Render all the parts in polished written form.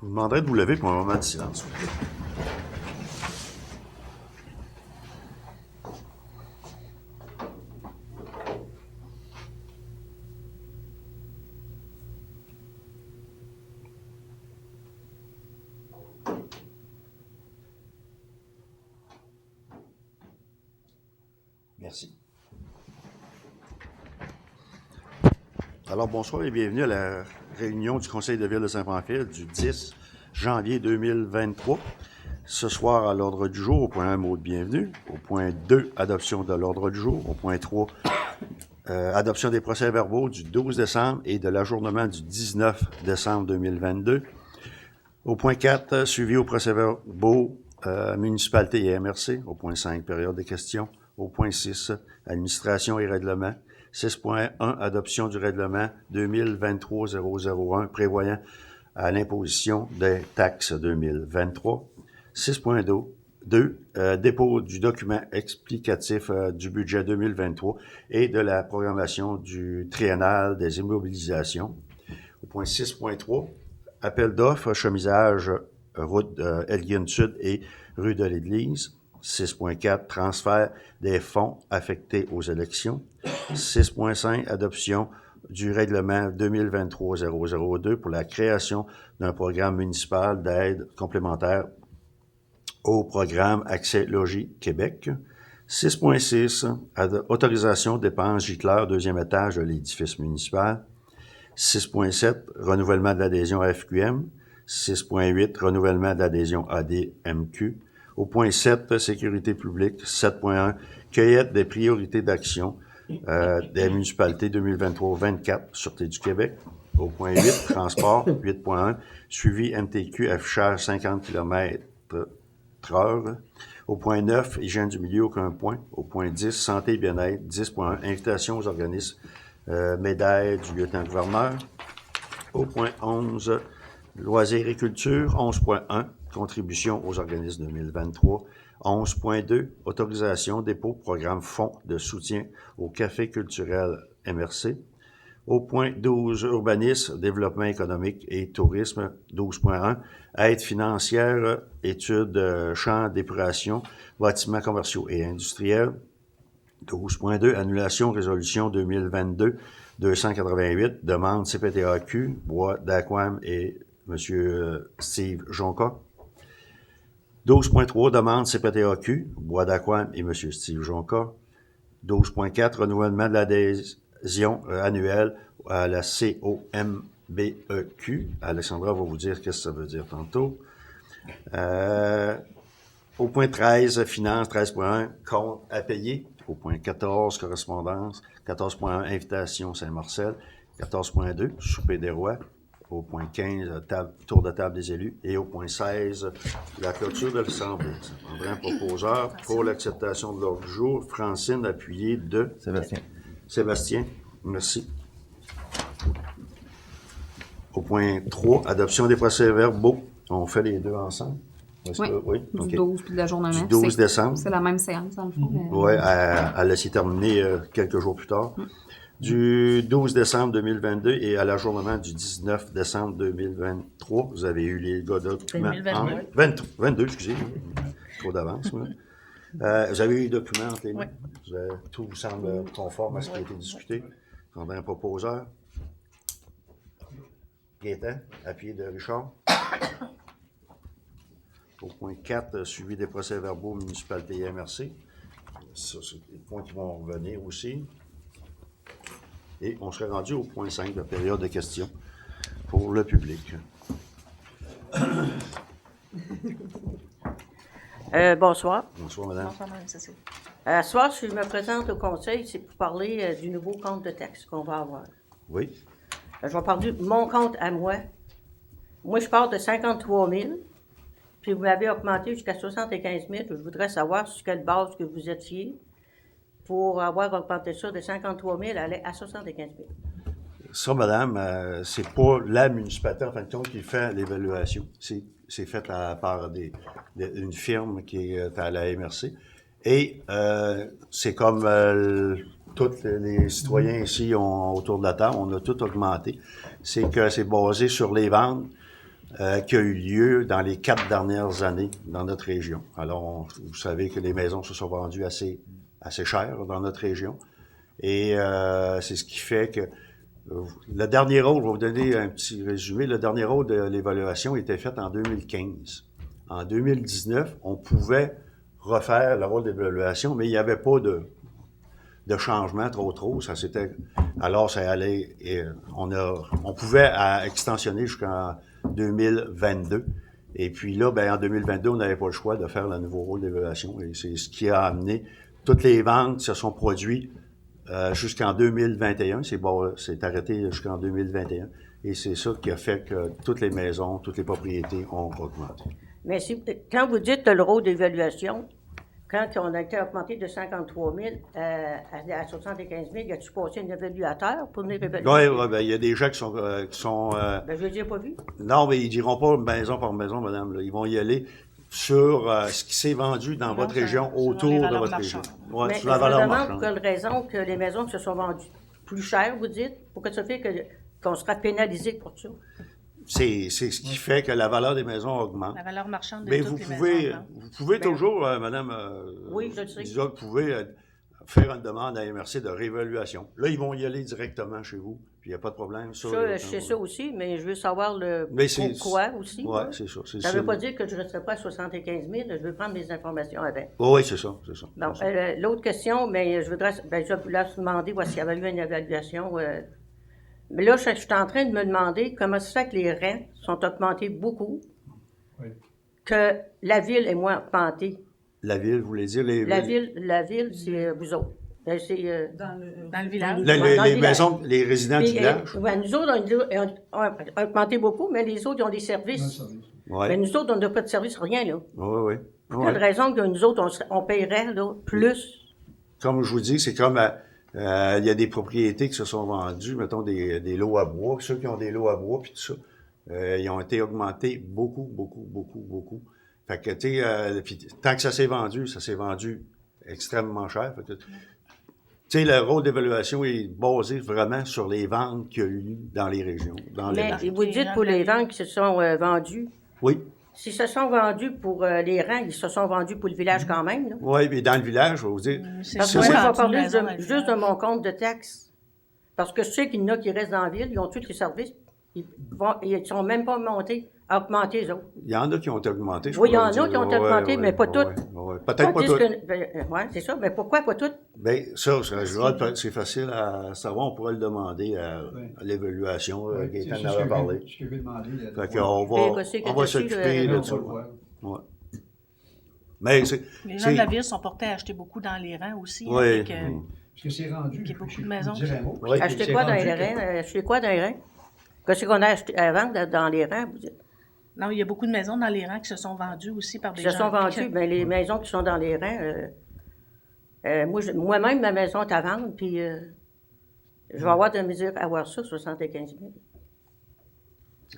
Je vous demanderai de vous lever pour un moment de silence, s'il vous plaît. Merci. Alors, bonsoir et bienvenue à la réunion du Conseil de ville de Saint-Pamphile du 10 janvier 2023. Ce soir, à l'ordre du jour, au point 1, mot de bienvenue. Au point 2, adoption de l'ordre du jour. Au point 3, adoption des procès-verbaux du 12 décembre et de l'ajournement du 19 décembre 2022. Au point 4, suivi aux procès-verbaux municipalité et MRC. Au point 5, période des questions. Au point 6, administration et règlement. 6.1, adoption du règlement 2023-001 prévoyant à l'imposition des taxes 2023. 6.2, dépôt du document explicatif du budget 2023 et de la programmation du triennal des immobilisations. Au point 6.3, appel d'offres, chemisage, route Elgin Sud et rue de l'Église. 6.4, transfert des fonds affectés aux élections. 6.5, adoption du règlement 2023-002 pour la création d'un programme municipal d'aide complémentaire au programme Accès Logis Québec. 6.6, autorisation dépenses gicleurs, deuxième étage de l'édifice municipal. 6.7, renouvellement de l'adhésion à FQM. 6.8, renouvellement de l'adhésion ADMQ. Au point 7, sécurité publique. 7.1, cueillette des priorités d'action des municipalités 2023-24, Sûreté du Québec. Au point 8, transport. 8.1, suivi MTQ, affichage 50 km/h. Au point 9, hygiène du milieu, aucun point. Au point 10, santé et bien-être. 10.1, invitation aux organismes médaille du lieutenant-gouverneur. Au point 11, loisirs et culture. 11.1, contribution aux organismes 2023. 11.2, autorisation, dépôt, programme fonds de soutien au café culturel MRC. Au point 12, urbanisme, développement économique et tourisme. 12.1, aide financière, études, champs d'épuration, bâtiments commerciaux et industriels. 12.2, annulation, résolution 2022-288, demande CPTAQ, Bois d'Aquam et M. Steve Jonca. 12.3, demande CPTAQ, Bois d'Aquam et M. Steve Jonca. 12.4, renouvellement de l'adhésion annuelle à la COMBEQ. Alexandra va vous dire qu'est-ce que ça veut dire tantôt. Au point 13, finance, 13.1, compte à payer. Au point 14, correspondance. 14.1, invitation Saint-Marcel. 14.2, souper des rois. Au point 15, tour de table des élus. Et au point 16, la clôture de l'Assemblée. Ça prendrait un proposeur pour l'acceptation de l'ordre du jour. Francine, appuyée de... Sébastien, merci. Au point 3, adoption des procès-verbaux. On fait les deux ensemble. Oui, du okay. 12 puis de l'ajournement. Du 12 décembre. C'est la même séance, dans le fond. Oui, elle s'est terminée quelques jours plus tard. Du 12 décembre 2022 et à l'ajournement du 19 décembre 2023, vous avez eu les documents. 22, excusez. Trop d'avance. Vous avez eu les documents entre les mains. Tout vous semble conforme à ce qui a été discuté. Prendrez un proposeur. Gaétan, appuyé de Richard. Au point 4, suivi des procès-verbaux municipalité et MRC. Ça, c'est des points qui vont revenir aussi. Et on serait rendu au point 5, la période de questions pour le public. Bonsoir. Bonsoir, madame. Bonsoir, madame Cécile. Ce soir, je me présente au conseil, c'est pour parler du nouveau compte de taxes qu'on va avoir. Oui. Je vais parler de mon compte à moi. Moi, je pars de 53 000, puis vous m'avez augmenté jusqu'à 75 000. Je voudrais savoir sur quelle base que vous étiez pour avoir augmenté ça de 53 000 à 75 000. Ça, madame, c'est pas la municipalité, en fin de compte, qui fait l'évaluation. C'est fait par une firme qui est à la MRC. Et c'est comme tous les citoyens ici autour de la table, on a tout augmenté. C'est que c'est basé sur les ventes qui a eu lieu dans les 4 dernières années dans notre région. Alors, vous savez que les maisons se sont vendues assez cher dans notre région. Et c'est ce qui fait que le dernier rôle, je vais vous donner un petit résumé, le dernier rôle de l'évaluation était fait en 2015. En 2019, on pouvait refaire le rôle d'évaluation, mais il n'y avait pas de changement trop. Alors ça allait, et on pouvait extensionner jusqu'en 2022. Et puis là, en 2022, on n'avait pas le choix de faire le nouveau rôle d'évaluation. Et c'est ce qui a amené toutes les ventes se sont produites jusqu'en 2021. C'est arrêté jusqu'en 2021. Et c'est ça qui a fait que toutes les maisons, toutes les propriétés ont augmenté. Mais quand vous dites le rôle d'évaluation, quand on a été augmenté de 53 000 à 75 000, y a-tu passé un évaluateur pour venir évaluer? Oui, il y a des gens qui sont je ne les ai pas vus. Non, mais ils diront pas maison par maison, madame. Là. Ils vont y aller sur ce qui s'est vendu dans votre région, autour de votre région. Oui, sur la valeur marchande. Pour quelle raison que les maisons se sont vendues plus chères, vous dites? Pourquoi ça fait qu'on sera pénalisé pour ça? C'est ce qui fait que la valeur des maisons augmente. La valeur marchande de mais toutes les maisons. Vous pouvez toujours, madame, oui, je le sais. Vous pouvez faire une demande à MRC de réévaluation. Là, ils vont y aller directement chez vous, puis il n'y a pas de problème. Ça, je sais ça aussi, mais je veux savoir pourquoi aussi. Oui, c'est ça. Ça ne veut pas dire que je ne resterai pas à 75 000, je veux prendre des informations avec. Oui, c'est ça. Bon, l'autre question, mais je voudrais vous demander s'il y avait eu une évaluation. Mais là, je suis en train de me demander comment ça se fait que les rents sont augmentés beaucoup, que la ville est moins augmentée. La ville, vous voulez dire les... La ville, c'est vous autres. C'est dans le village. Les maisons, les résidents du village. Nous autres, on a augmenté beaucoup, mais les autres, ils ont des services. Mais nous autres, on n'a pas de service, rien, là. Oui. Pour quelle raison que nous autres, on paierait là, plus? Comme je vous dis, c'est comme... il y a des propriétés qui se sont vendues, mettons des lots à bois. Ceux qui ont des lots à bois, puis tout ça, ils ont été augmentés beaucoup. Fait que, tu sais, tant que ça s'est vendu extrêmement cher. Tu sais, le rôle d'évaluation est basé vraiment sur les ventes qu'il y a eu dans les régions. Mais vous dites pour les ventes qui se sont vendues. Oui. S'ils se sont vendus pour les rangs, ils se sont vendus pour le village quand même, là. Oui, mais dans le village, je vais vous dire... Parce que moi, je vais parler juste de mon compte de taxes. Parce que je sais qu'il y en a qui restent dans la ville, ils ont tous les services, ils ne sont même pas montés, à augmenter, eux autres. Il y en a qui ont été augmentés, Oui, il y en a qui ont été augmentés, mais pas toutes. Peut-être pas toutes. Oui, c'est ça, mais pourquoi pas toutes? Bien, c'est facile à savoir, on pourrait le demander à l'évaluation, Gaétan en avait parlé. Ce que je vais demander. Fait qu'on va s'occuper de ça. Ouais. Mais les gens de la ville sont portés à acheter beaucoup dans les rangs aussi. Oui. Parce que c'est rendu. Il y a beaucoup de maisons. Acheter quoi dans les rangs? Acheter quoi dans les rangs? Qu'est-ce qu'on a acheté avant dans les rangs, vous dites? Non, il y a beaucoup de maisons dans les rangs qui se sont vendues aussi par des gens. Qui se sont vendues, bien, les maisons qui sont dans les rangs, moi-même, ma maison est à vendre, puis je vais avoir de la misère à avoir ça, 75 000.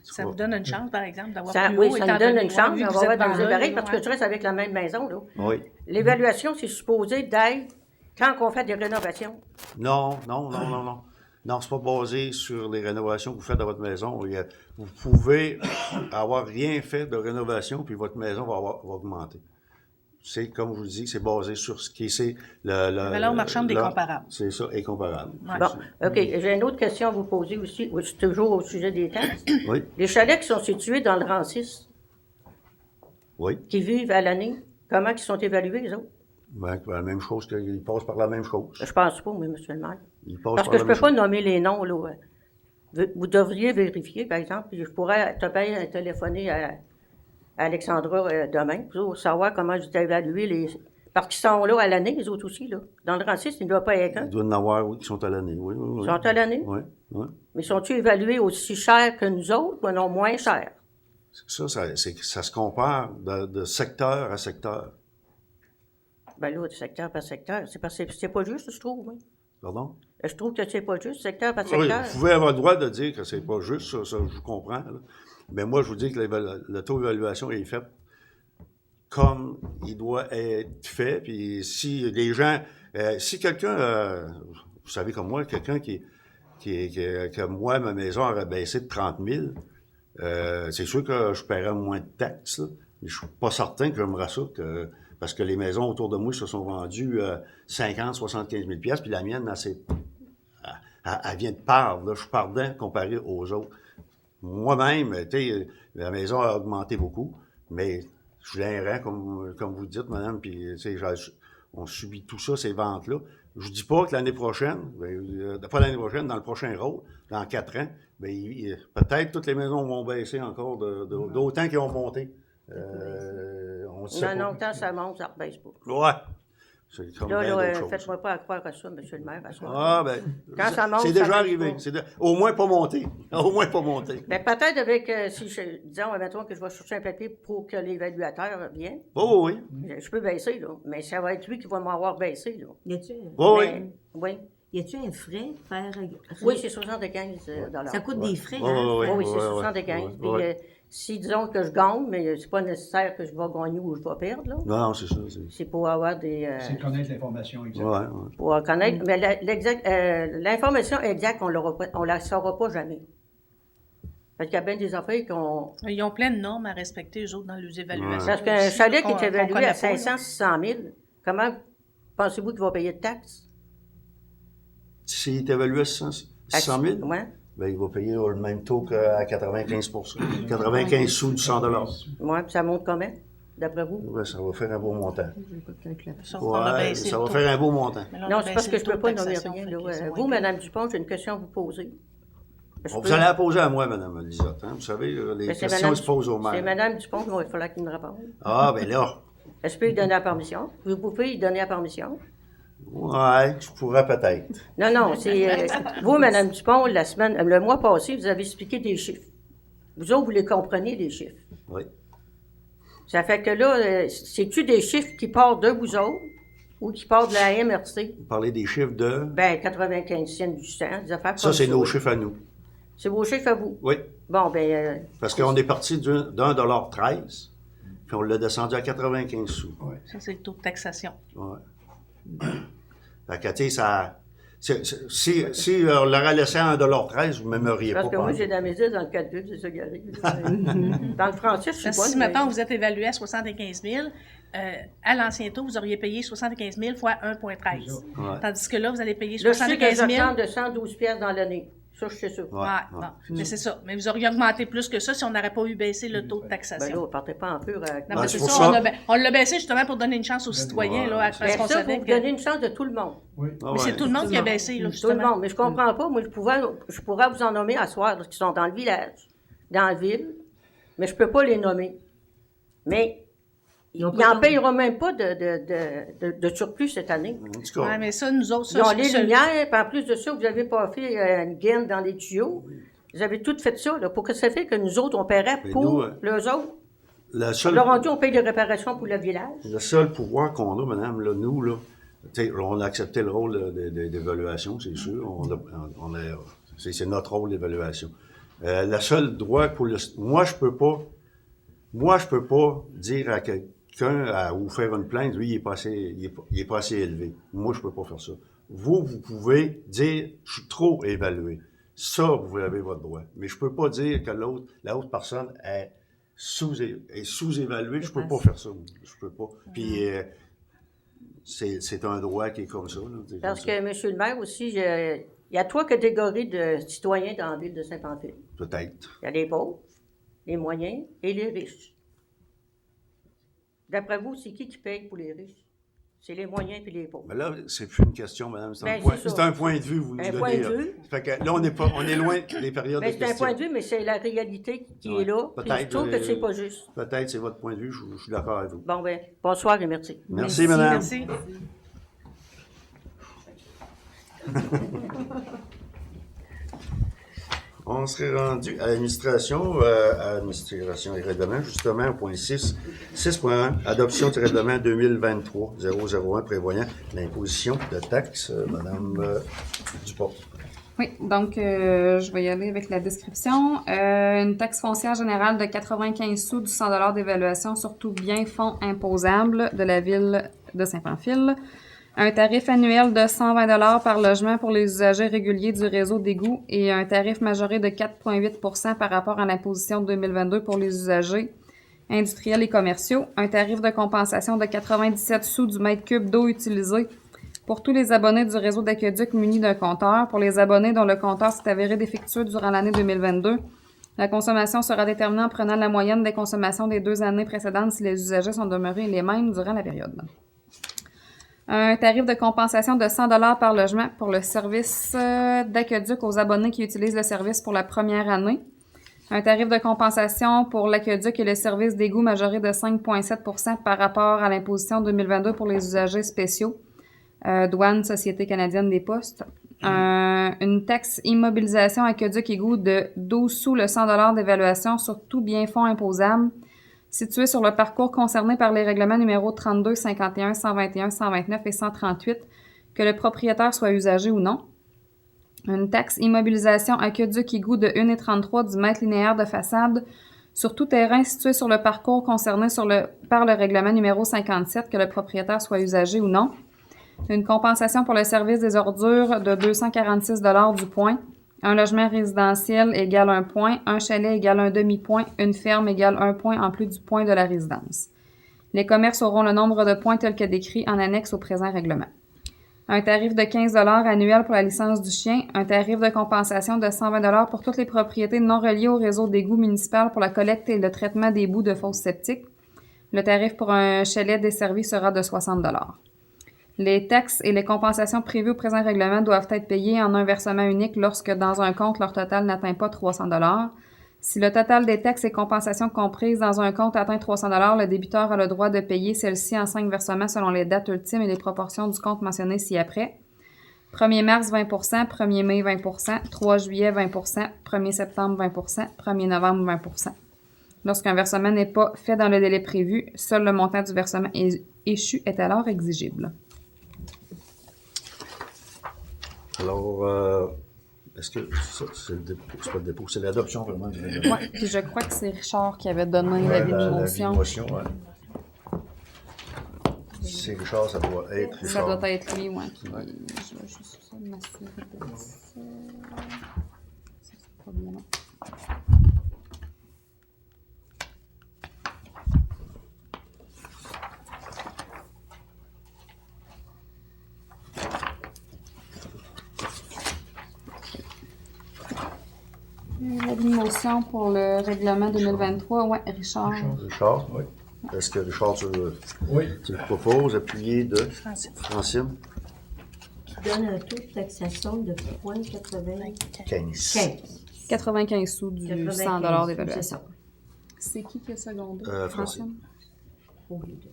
Ça vous donne une chance, par exemple, d'avoir plus oui, haut, ça me donne une chance d'avoir d'avoir de la misère pareil, parce que je reste avec la même maison, là. Oui. L'évaluation, c'est supposé d'être quand on fait des rénovations. Non. Non, c'est pas basé sur les rénovations que vous faites dans votre maison. Vous pouvez avoir rien fait de rénovation, puis votre maison va augmenter. C'est, comme je vous dis, c'est basé sur ce qui est... La valeur marchande est comparable. C'est ça, est comparable. Ouais. Bon, OK. J'ai une autre question à vous poser aussi, toujours au sujet des taxes. Oui. Les chalets qui sont situés dans le rang 6, qui vivent à l'année, comment ils sont évalués, les autres? Ben, la même chose, ils passent par la même chose. Je pense pas, oui, monsieur le maire. Parce que je ne peux pas nommer les noms, là. Vous devriez vérifier, par exemple, puis je pourrais téléphoner à Alexandra demain pour savoir comment je dois évaluer les... Parce qu'ils sont là à l'année, les autres aussi, là. Dans le rang 6, il ne doit pas être un. Il doit y en avoir, oui, qui sont à l'année, oui. Ils sont à l'année? Oui. Mais sont-ils évalués aussi cher que nous autres ou non moins cher? Ça se compare de secteur à secteur. Ben là, de secteur par secteur, c'est pas juste, je trouve, oui. Pardon? Je trouve que c'est pas juste, secteur par secteur. Oui, vous pouvez avoir le droit de dire que c'est pas juste, ça je comprends. Là. Mais moi, je vous dis que le taux d'évaluation est fait comme il doit être fait. Puis si les gens... si quelqu'un... vous savez comme moi, quelqu'un que moi, ma maison aurait baissé de 30 000, C'est sûr que je paierais moins de taxes, là, mais je suis pas certain que j'aimerais ça, parce que les maisons autour de moi se sont vendues 50, 75 000 piastres, puis la mienne, elle vient de part. Là, je suis pardon comparé aux autres. Moi-même, tu sais, la maison a augmenté beaucoup, mais je suis l'un comme vous dites, madame, puis tu sais, on subit tout ça, ces ventes-là. Je dis pas que l'année prochaine, pas l'année prochaine, dans le prochain rôle, dans 4 ans, peut-être toutes les maisons vont baisser encore d'autant qu'ils ont monté. On sait pas. Non, quand ça monte, ça ne rebaisse pas. Ouais. C'est comme bien d'autres choses. Faites-moi pas croire à ça, M. le maire. Quand ça monte, c'est ça déjà baisse arrivé. pas. Au moins pas monter. Au moins pas monter. Mais peut-être avec, disons, mettons que je vais chercher un papier pour que l'évaluateur vienne. Oh oui. Je peux baisser, là. Mais ça va être lui qui va m'avoir baissé, là. Y a-tu Oh Mais- oui. Oui. y a-tu un frais faire. Oui, c'est 75 Ça coûte des frais, Ouais, hein? ouais, Oui, c'est ouais, 75. ouais, Puis, ouais. si, disons que je gagne, mais c'est pas nécessaire que je vais gagner ou je vais perdre, là. Non, c'est ça. C'est pour avoir des... C'est connaître l'information exacte. Ouais, ouais. pour connaître. Mais l'information exacte, on ne la saura pas jamais. Parce qu'il y a bien des affaires qu'on... Ils ont plein de normes à respecter, eux autres, dans leurs évaluations. Parce qu'un chalet qui est Qu'on évalué connaît à pas, là. 500-600 000, comment pensez-vous qu'il va payer de taxes? S'il est évalué à 100 000, Oui. ben, il va payer le même taux qu'à 95 95 sous du 100 Oui, puis ça monte combien, d'après vous? Ouais, ça va faire un beau montant. Sauf qu'on a Ouais, baissé ça le va taux. faire un beau montant. Mais là, on Non, a c'est parce baissé que le je ne peux taux pas de nommer taxation, rien. fait Là. que c'est Vous, moins Mme Dupont, j'ai une question à vous poser. Je Vous peux- allez la poser à moi, Mme Lisotte. Hein? Vous savez, les Mais c'est questions Madame- se posent au C'est maire. Mme Dupont qu'il va falloir qu'il me réponde. Ah, ben là, Est-ce que je peux lui donner la permission? Vous pouvez lui donner la permission? ouais, je pourrais peut-être. Non, c'est... vous, Mme Dupont, le mois passé, vous avez expliqué des chiffres. Vous autres, vous les comprenez, les chiffres. Oui. Ça fait que là, c'est-tu des chiffres qui partent de vous autres ou qui partent de la MRC? Vous parlez des chiffres de... Ben, 95 cents du 100, des affaires Ça, comme c'est nos chiffres à nous. C'est vos chiffres à vous? Oui. Bon, ben, Parce qu'on est parti d'1,13 $, puis on l'a descendu à 95 sous. Ça, c'est le taux de taxation. Ouais. Fait que, tu sais, ça... Si on l'aurait laissé à 1,13 $, vous ne m'aimeriez pas. parce que moi, par j'ai de la misère dans le calcul, c'est ça qui arrive. Dans le français, je suis Parce pas... que si, mais- maintenant, vous êtes évalué à 75 000, à l'ancien taux, vous auriez payé 75 000 fois 1,13. Ouais. Tandis que là, vous allez payer Là, je sais que 75 000. je de 112 pièces dans l'année. Ça, je sais ça. Ouais, Ouais, ouais. bon. Mais c'est ça. Mais vous auriez augmenté plus que ça si on n'aurait pas eu baissé le taux de Ben taxation. là, partez pas en pur avec... Non, Ben, mais c'est c'est pour ça, ça. on l'a baissé justement pour donner une chance aux citoyens, là, Mais parce qu'on ça, savait vous que... donnez une chance de tout le monde. Oui. Ah Mais c'est ouais. tout le monde qui a baissé, là, Tout le justement. monde. Mais je comprends pas. Moi, je pourrais vous en nommer à soir, qui sont dans le village, dans la ville, mais je peux pas les nommer. Mais ils n'en payeront même pas de surplus cette année. En tout cas, Ouais, mais ça, nous autres, Ils ont ça, les c'est- lumières, puis en plus de ça, vous avez pas fait une gaine dans les tuyaux. Vous avez tout fait ça, là, pour que ça fait que nous autres, on paierait Mais pour nous, les autres. le seul, Là, rendu, on paye des réparations pour le village. le seul pouvoir qu'on a, madame, là, nous, là, tu sais, on a accepté le rôle d'évaluation, c'est sûr. C'est notre rôle d'évaluation. Le seul droit pour le... Moi, je peux pas dire à quelqu'un ou faire une plainte, lui, il est pas assez élevé. Moi, je peux pas faire ça. Vous pouvez dire, je suis trop évalué. Ça, vous avez votre droit. Mais je peux pas dire que la autre personne est sous-évaluée. Je peux pas faire ça. Je peux pas. Puis, c'est un droit qui est comme ça. Là, c'est Parce comme que, M. le maire aussi, il y a 3 catégories de citoyens dans la ville de Saint-Pamphile. ça. Peut-être. Il y a les pauvres, les moyens et les riches. D'après vous, c'est qui paye pour les riches? C'est les moyens et les pauvres. Mais là, c'est plus une question, madame. C'est Ben, c'est c'est ça. un point de vue. Vous Un donnez, point de là. vue. Fait que là, on est loin des périodes Ben, de c'est un questions. point de vue, mais c'est la réalité qui Ouais. est là. Puis Peut-être, je trouve que c'est pas juste. Peut-être, c'est votre point de vue. Je suis d'accord avec vous. Bon, ben, bonsoir et merci. Merci, madame. Merci. On serait rendu à l'administration et règlement, justement, au point 6. 6.1, adoption du règlement 2023-001 prévoyant l'imposition de taxes. Madame Dupont. Oui, donc je vais y aller avec la description. Une taxe foncière générale de 95 sous du 100 d'évaluation sur tout bien fonds imposable de la ville de Saint-Pamphile. Un tarif annuel de 120 $ par logement pour les usagers réguliers du réseau d'égouts et un tarif majoré de 4,8 % par rapport à l'imposition de 2022 pour les usagers industriels et commerciaux. Un tarif de compensation de 97 sous du mètre cube d'eau utilisé pour tous les abonnés du réseau d'aqueduc munis d'un compteur. Pour les abonnés dont le compteur s'est avéré défectueux durant l'année 2022, la consommation sera déterminée en prenant la moyenne des consommations des 2 années précédentes si les usagers sont demeurés les mêmes durant la période. Un tarif de compensation de 100 $ par logement pour le service d'aqueduc aux abonnés qui utilisent le service pour la première année. Un tarif de compensation pour l'aqueduc et le service d'égout majoré de 5,7 % par rapport à l'imposition 2022 pour les usagers spéciaux. Douane, Société canadienne des postes. Une taxe immobilisation aqueduc égout de 12 sous le 100 $ d'évaluation sur tout bien fonds imposable situé sur le parcours concerné par les règlements numéro 32, 51, 121, 129 et 138, que le propriétaire soit usager ou non. Une taxe immobilisation aqueduc égout de 1,33 du mètre linéaire de façade sur tout terrain situé sur le parcours concerné par le règlement numéro 57, que le propriétaire soit usager ou non. Une compensation pour le service des ordures de 246 $ du point. Un logement résidentiel égale 1 point. Un chalet égale un demi-point. Une ferme égale 1 point en plus du point de la résidence. Les commerces auront le nombre de points tel que décrit en annexe au présent règlement. Un tarif de 15 $ annuel pour la licence du chien. Un tarif de compensation de 120 $ pour toutes les propriétés non reliées au réseau d'égouts municipal pour la collecte et le traitement des boues de fosses septiques. Le tarif pour un chalet desservi sera de 60 $. Les taxes et les compensations prévues au présent règlement doivent être payées en un versement unique lorsque, dans un compte, leur total n'atteint pas 300 $. Si le total des taxes et compensations comprises dans un compte atteint 300 $, le débiteur a le droit de payer celles-ci en 5 versements selon les dates ultimes et les proportions du compte mentionnées ci-après. 1er mars, 20 %, 1er mai, 20 %, 3 juillet, 20 %, 1er septembre, 20 %, 1er novembre, 20 %. Lorsqu'un versement n'est pas fait dans le délai prévu, seul le montant du versement échu est alors exigible. Alors, est-ce que ça, c'est le dépôt? C'est pas le dépôt, c'est l'adoption vraiment du règlement? Oui, puis je crois que c'est Richard qui avait donné Ouais, l'avis de l'avis de motion. motion, ouais. Si c'est Richard, ça doit être Ça Richard. doit être lui, oui. Puis Ouais. je vais juste m'assurer de ça. Ça, c'est pas bien long. L'avis de motion pour le règlement 2023, oui, Richard. Richard, oui. Est-ce que Richard, tu le proposes, appuyé de Francine? Qui donne un taux de taxation de 0,95. 15. 95 sous du 100 $ d'évaluation. C'est ça. C'est qui a secondé? Francine. Au lieu de-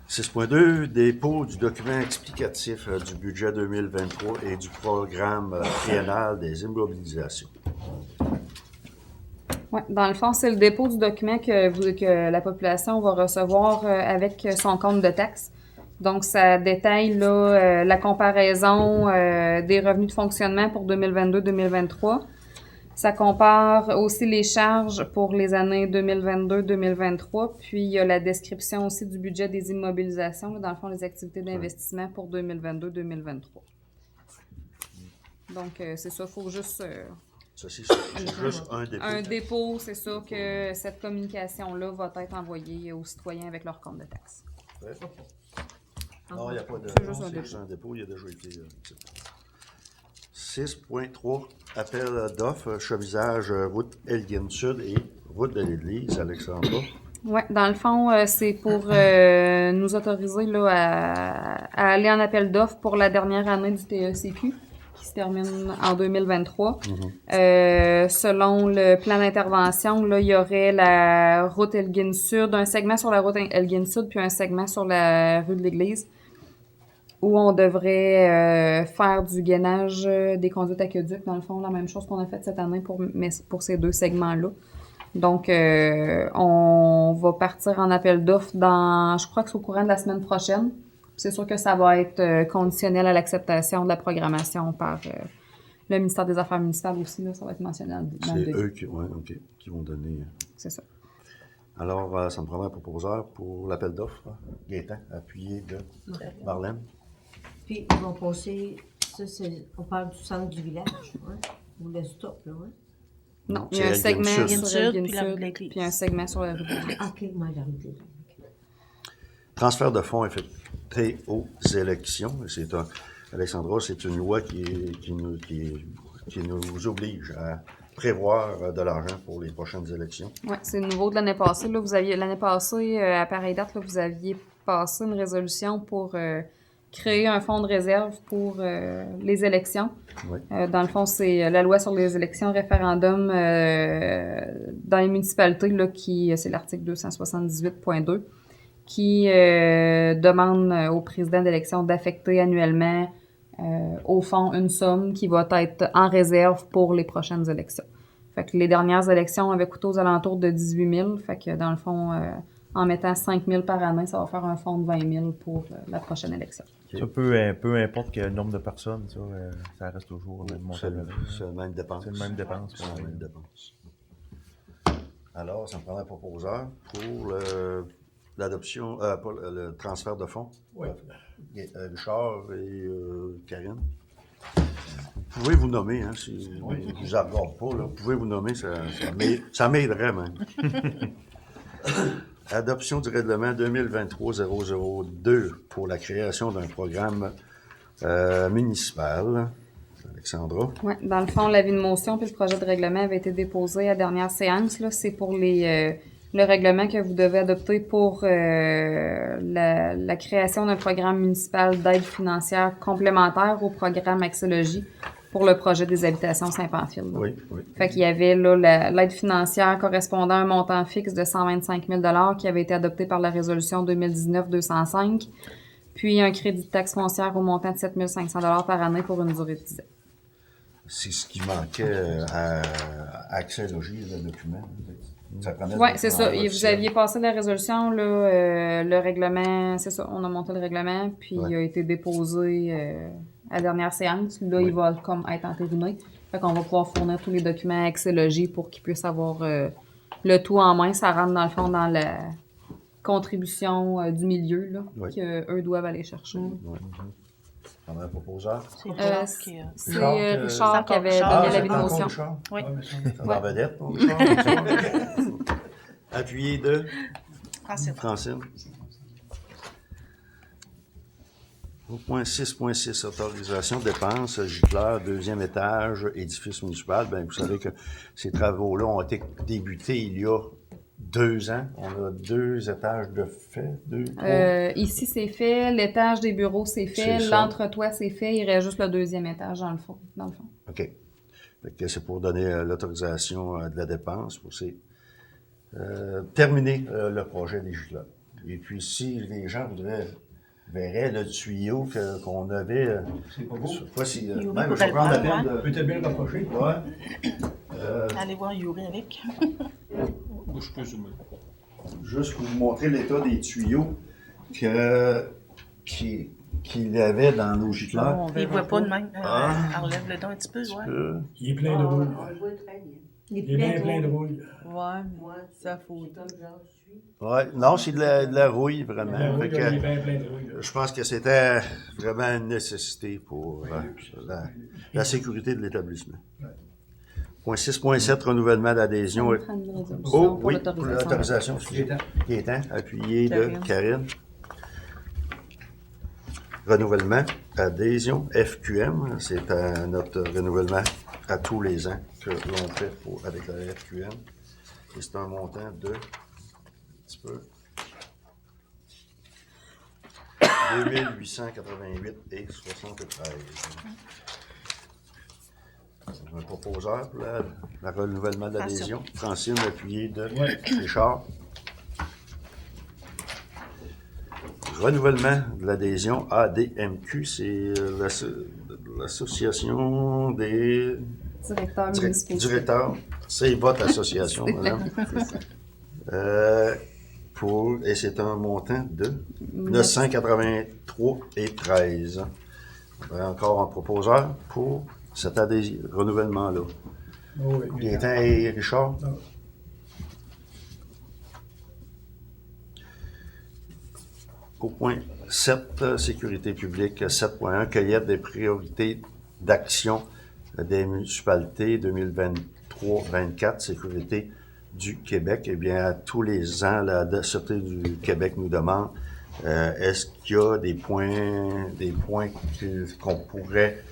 6.2, dépôt du document explicatif du budget 2023 et du programme triennal des immobilisations. Oui, dans le fond, c'est le dépôt du document que la population va recevoir avec son compte de taxe. Donc, ça détaille là, la comparaison des revenus de fonctionnement pour 2022-2023. Ça compare aussi les charges pour les années 2022-2023. Puis, il y a la description aussi du budget des immobilisations, là, dans le fond, les activités d'investissement pour 2022-2023. Donc, c'est ça, il faut juste... Ça, c'est juste un dépôt. Un dépôt, c'est ça que cette communication-là va être envoyée aux citoyens avec leur compte de taxe. Ouais. Non, il n'y a pas de. C'est non, juste un c'est dépôt. juste un dépôt, il a déjà été. 6.3, appel d'offres, chevisage route Elgin Sud et route de l'Église, Alexandra. Oui, dans le fond, c'est pour nous autoriser là, à aller en appel d'offres pour la dernière année du TECQ, qui se termine en 2023. Selon le plan d'intervention, là, il y aurait la route Elgin Sud, un segment sur la route Elgin Sud, puis un segment sur la rue de l'Église, où on devrait faire du gainage des conduites aqueducs. Dans le fond, la même chose qu'on a fait cette année pour ces deux segments-là. Donc, on va partir en appel d'offres je crois que c'est au courant de la semaine prochaine. C'est sûr que ça va être conditionnel à l'acceptation de la programmation par le ministère des Affaires municipales aussi. Là, ça va être mentionné dans le C'est devis. eux qui vont donner. C'est ça. Alors, ça me prendra un proposeur pour l'appel d'offres. Gaétan, appuyé de Marlène. Puis ils vont passer, on parle du centre du village, ouais, ou le stop, là, ouais. Non, il y C'est a un Elgin segment Sud. sur Elgin Elgin Sud, puis la rue Sud, de l'Église. puis un segment sur la rue de l'Église. OK, moi, j'ai arrêté. OK. Transfert de fonds effectué aux élections. Alexandra, c'est une loi qui nous oblige à prévoir de l'argent pour les prochaines élections. Oui, c'est nouveau de l'année passée. Là, l'année passée, à pareille date, là, vous aviez passé une résolution pour créer un fonds de réserve pour les élections. Oui. Dans le fond, c'est la loi sur les élections référendum dans les municipalités, là, c'est l'article 278.2, qui demande au président d'élection d'affecter annuellement au fond une somme qui va être en réserve pour les prochaines élections. Fait que les dernières élections avaient coûté aux alentours de 18 000. Fait que dans le fond, en mettant 5 000 par année, ça va faire un fonds de 20 000 pour la prochaine élection. Ça peu importe quel nombre de personnes, ça reste toujours le même montant. C'est la même dépense. C'est le même dépense. C'est la même dépense. Alors, ça me prend un proposeur pour l'adoption, pas le transfert de fonds. Oui. Richard et Karine. Vous pouvez vous nommer, hein, si je ne vous regarde pas, là. Vous pouvez vous nommer, ça m'aiderait même. Adoption du règlement 2023-002 pour la création d'un programme municipal. Alexandra. Oui, dans le fond, l'avis de motion puis le projet de règlement avait été déposé à la dernière séance. Là, c'est pour le règlement que vous devez adopter pour la création d'un programme municipal d'aide financière complémentaire au programme Axologie pour le projet des habitations Saint-Pamphile. Oui, oui. Fait qu'il y avait là l'aide financière correspondant à un montant fixe de 125 000 $ qui avait été adopté par la résolution 2019-205, puis un crédit de taxe foncière au montant de 7 500 $ par année pour une durée de 10 ans. C'est ce qui manquait à Accès Logis, le document. Oui, c'est ça. Vous aviez passé la résolution, là, le règlement, c'est ça, on a monté le règlement, puis il a été déposé à la dernière séance. Là, il va comme être entériné. Fait qu'on va pouvoir fournir tous les documents à Accès Logis pour qu'ils puissent avoir le tout en main. Ça rentre dans le fond dans la contribution du milieu là, qu'eux doivent aller chercher. On a un proposeur. C'est Richard qui avait donné l'avis de motion. Oui. Ça va en vedette, pour Richard. Appuyé de Francine. Au point 6.6, autorisation de dépenses, gicleur, deuxième étage, édifice municipal. Bien, vous savez que ces travaux-là ont été débutés il y a 2 ans. On a 2 étages de fait, 2, 3. Ici, c'est fait. L'étage des bureaux, c'est fait. L'entretoit, c'est fait. Il reste juste le deuxième étage dans le fond. OK. Fait que c'est pour donner l'autorisation de la dépense. Pour terminer le projet des gicleurs. Et puis, si les gens verraient le tuyau qu'on avait... C'est pas beau. Je sais pas si... Yuri même, je vais prendre la peine de... Peut-être bien le rapprocher. Ouais. Allez voir Yuri avec. Moi, je peux zoomer. Juste pour vous montrer l'état des tuyaux qu'il y avait dans nos gicleurs. Il ne voit pas de même. Enlève le dos un petit peu, ouais. Il est plein de rouille. On le voit très bien. Il est bien plein de rouille. Ouais, ça faut. Ouais, non, c'est de la rouille, vraiment. La rouille, Fait que, il est bien plein de rouille. je pense que c'était vraiment une nécessité pour la sécurité de l'établissement. Point 6.7, renouvellement d'adhésion. Oh, oui, pour l'autorisation. Gaétan, appuyé de Karine. Renouvellement, adhésion, FQM. C'est notre renouvellement à tous les ans que l'on fait avec la FQM. Et c'est un montant de... Un petit peu... 2888,73. Un proposeur pour le renouvellement de l'adhésion. Francine, appuyé de Richard. Renouvellement de l'adhésion ADMQ, c'est l'association des directeurs. C'est votre association, madame. Et c'est un montant de 983,13. On a encore un proposeur pour cet renouvellement-là. Oui. Gaétan et Richard. Au point 7, sécurité publique, 7.1, cueillette des priorités d'action des municipalités 2023-24, sécurité du Québec. Eh bien, à tous les ans, la Sûreté du Québec nous demande est-ce qu'il y a des points qu'on pourrait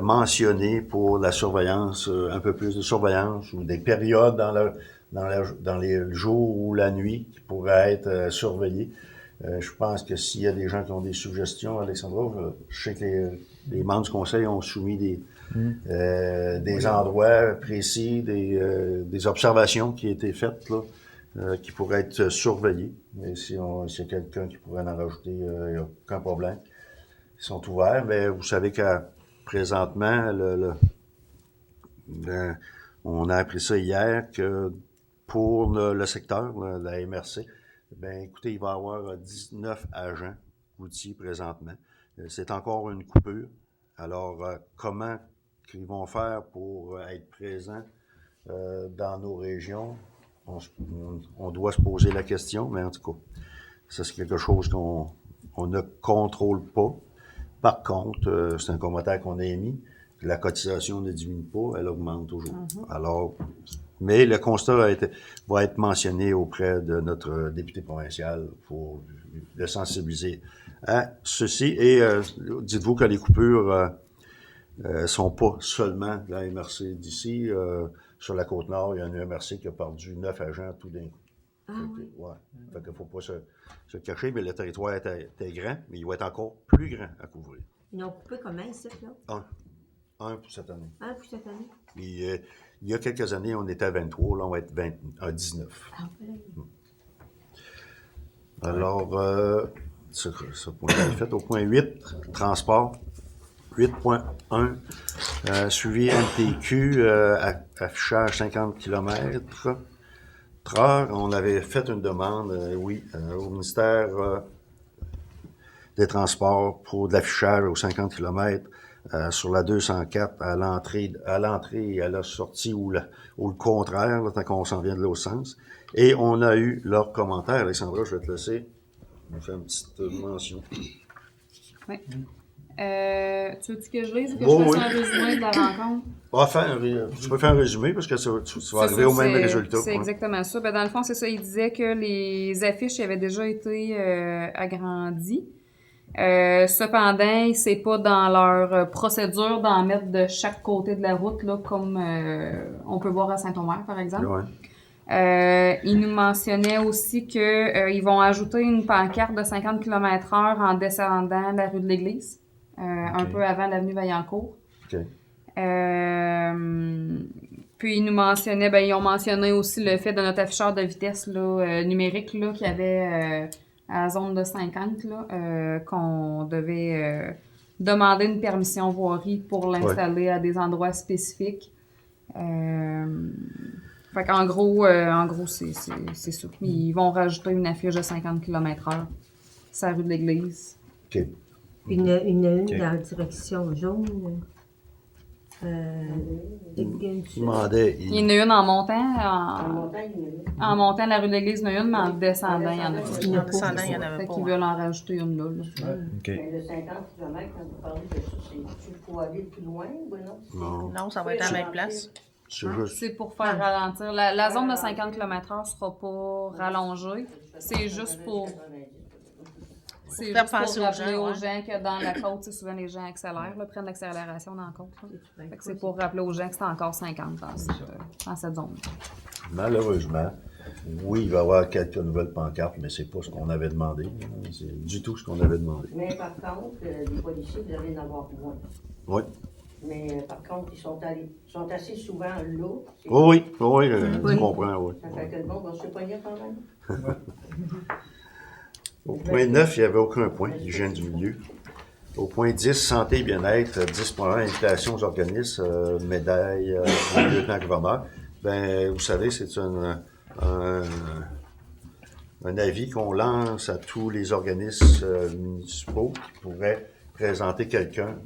mentionner pour la surveillance, un peu plus de surveillance, ou des périodes dans les jours ou la nuit qui pourraient être surveillées. Je pense que s'il y a des gens qui ont des suggestions, Alexandra, je sais que les membres du conseil ont soumis des endroits précis, des observations qui ont été faites là, qui pourraient être surveillées. Et s'il y a quelqu'un qui pourrait en rajouter, il n'y a aucun problème. Ils sont ouverts, mais vous savez qu'à présentement, on a appris ça hier que pour le secteur, la MRC, ben écoutez, il va y avoir 19 agents routiers présentement. C'est encore une coupure. Alors, comment ils vont faire pour être présents dans nos régions? On doit se poser la question, mais en tout cas, ça c'est quelque chose qu'on ne contrôle pas. Par contre, c'est un commentaire qu'on a émis. La cotisation ne diminue pas, elle augmente toujours. Alors, mais le constat va être mentionné auprès de notre député provincial pour le sensibiliser à ceci. Et dites-vous que les coupures sont pas seulement de la MRC d'ici. Sur la Côte-Nord, il y a une MRC qui a perdu 9 agents tout d'un coup. Ouais. Fait qu'il faut pas se cacher, mais le territoire était grand, mais il va être encore plus grand à couvrir. Ils ont coupé combien, ici, là? Un pour cette année. Un pour cette année? Puis, il y a quelques années, on était à 23, là, on va être à 19. Ah, oui. Alors, ce point est fait. Au point 8, transport. 8.1, suivi MTQ, affichage 50 km/h. On avait fait une demande, au ministère des Transports pour de l'affichage aux 50 km sur la 204 à l'entrée et à la sortie ou le contraire, là, tant qu'on s'en vient de l'autre sens. Et on a eu leur commentaire. Alexandra, je vais te laisser nous faire une petite mention. Oui. Tu veux-tu que je lise ou que Oh, je fasse un résumé de la rencontre? Tu peux faire un résumé parce que tu vas arriver au même résultat. C'est exactement ça. Ben, dans le fond, c'est ça. Il disait que les affiches avaient déjà été agrandies. Cependant, c'est pas dans leur procédure d'en mettre de chaque côté de la route, là, comme on peut voir à Saint-Omer, par exemple. Ouais. Il nous mentionnait aussi que ils vont ajouter une pancarte de 50 km/h en descendant la rue de l'Église, un peu avant l'avenue Vaillancourt. OK. Puis ils nous mentionnaient, ils ont mentionné aussi le fait de notre afficheur de vitesse là, numérique là, qu'il y avait à la zone de 50, là, qu'on devait demander une permission voirie pour l'installer à des endroits spécifiques. Fait qu'en gros, c'est ça. Ils vont rajouter une affiche de 50 km/h sur la rue de l'Église. OK. Puis il y en a une dans la direction jaune. Il demandait. Il y en a une en montant, En montagne, il y en a une. en montant la rue de l'Église, il y en a une, mais en descendant, il y en a Il y en a pas. pas. Descendant, il y en avait Fait pas. qu'ils veulent en rajouter une là. OK. Mais le 50 km, quand vous parlez de ça, c'est pour aller plus loin ou non? Non, Non, ça va être à la même place. c'est juste. C'est pour faire ralentir. La zone de 50 km/h sera pas rallongée. C'est juste pour C'est Faire juste pour penser aux rappeler gens, aux ouais. gens que dans la côte, souvent les gens accélèrent, là, prennent l'accélération dans la côte. Là. Fait que c'est pour rappeler aux gens que c'est encore 50 dans cette zone. Malheureusement, oui, il va y avoir quelques nouvelles pancartes, mais c'est pas ce qu'on avait demandé. C'est du tout ce qu'on avait demandé. Mais par contre, les policiers, vous allez en avoir moins. Oui. Mais par contre, ils sont assez souvent là. C'est- Oui, je comprends, oui. Ça fait que le monde va se pogner quand même. Au point 9, il n'y avait aucun point, hygiène du milieu. Au point 10, santé et bien-être, 10.1, invitation aux organismes, médaille du lieutenant-gouverneur. Ben, vous savez, c'est un avis qu'on lance à tous les organismes municipaux qui pourraient présenter quelqu'un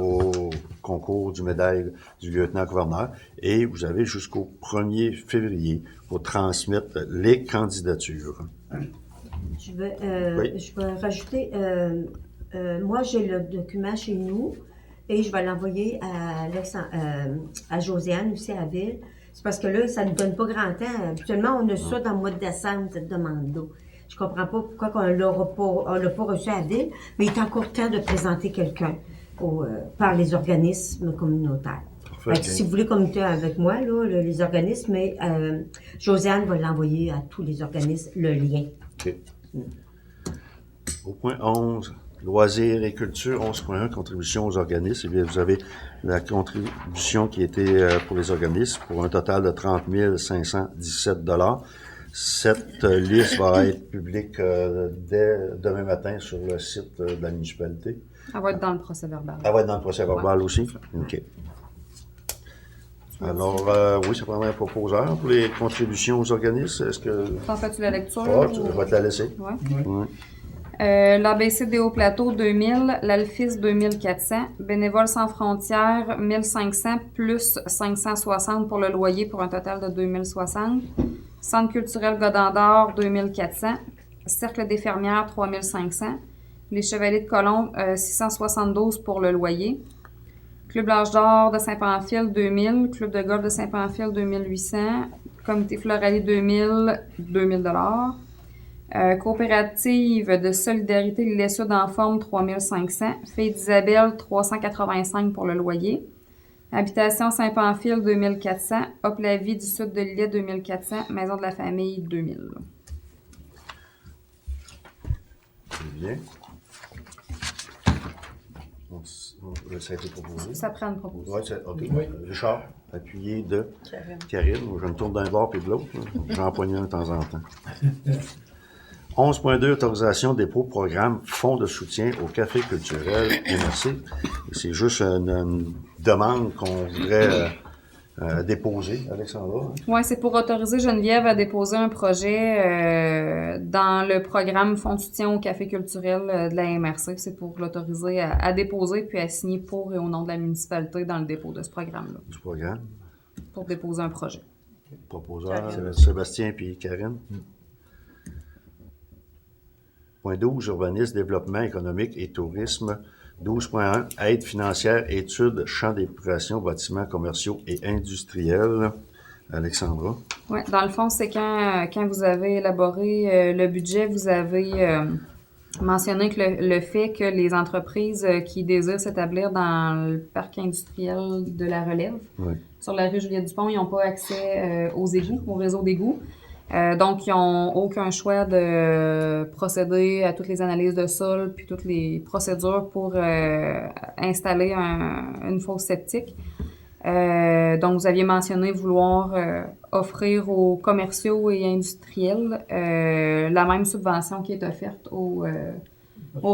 au concours du médaille du lieutenant-gouverneur. Et vous avez jusqu'au 1er février pour transmettre les candidatures. Oui. Je vais rajouter, moi j'ai le document chez nous et je vais l'envoyer à Josiane aussi à la ville. C'est parce que là, ça ne nous donne pas grand temps. Habituellement, on a ça dans le mois de décembre, cette demande-là. Je comprends pas pourquoi on l'a pas reçu à la ville, mais il est encore temps de présenter quelqu'un par les organismes communautaires. Fait que si vous voulez communiquer avec moi, là, les organismes, mais Josiane va l'envoyer à tous les organismes, le lien. OK. Au point 11, loisirs et culture, 11.1, contribution aux organismes. Eh bien, vous avez la contribution qui était pour les organismes pour un total de 30 517 $. Cette liste va être publique dès demain matin sur le site de la municipalité. Elle va être dans le procès verbal. Elle va être dans le procès verbal aussi? OK. Alors, oui, ça prendrait un proposeur pour les contributions aux organismes. Est-ce que... T'en fais-tu la lecture? Je vais te la laisser. Ouais. Ouais. L'ABC des Hauts-Plateaux, 2000. L'Alphys, 2400. Bénévoles sans frontières, 1500 plus 560 pour le loyer pour un total de 2060. Centre culturel Godendor, 2400. Cercle des fermières, 3500. Les Chevaliers de Colombe, 672 pour le loyer. Club L'Âge d'Or de Saint-Pamphile, 2000. Club de golf de Saint-Pamphile, 2800. Comité Floralier, 2000 $. Coopérative de solidarité L'Îlet Sud en forme, 3500. Filles d'Isabelle, 385 pour le loyer. Habitation Saint-Pamphile, 2400. Hop la vie du sud de l'Îlet, 2400. Maison de la famille, 2000. C'est bien. Ça a été proposé. Ça prend une proposition. Oui, c'est OK. Oui. Richard, appuyé de Karine. Je me tourne d'un bord puis de l'autre. J'en poigne un de temps en temps. 11.2, autorisation dépôt programme Fonds de soutien au café culturel MRC. C'est juste une demande qu'on voudrait déposer, Alexandra. Oui, c'est pour autoriser Geneviève à déposer un projet dans le programme Fonds de soutien au café culturel de la MRC. C'est pour l'autoriser à déposer puis à signer pour et au nom de la municipalité dans le dépôt de ce programme-là, Du programme. pour déposer un projet. Proposeur, Sébastien puis Karine. Point 12, urbanisme, développement économique et tourisme. 12.1, aide financière, études, champs d'épuration, bâtiments commerciaux et industriels. Alexandra. Oui, dans le fond, c'est quand vous avez élaboré le budget, vous avez mentionné que le fait que les entreprises qui désirent s'établir dans le parc industriel de la Relève, Oui. sur la rue Juliette-Dupont, ils n'ont pas accès aux égouts, au réseau d'égouts. Donc, ils n'ont aucun choix de procéder à toutes les analyses de sol puis toutes les procédures pour installer une fosse septique. Donc, vous aviez mentionné vouloir offrir aux commerciaux et industriels la même subvention qui est offerte aux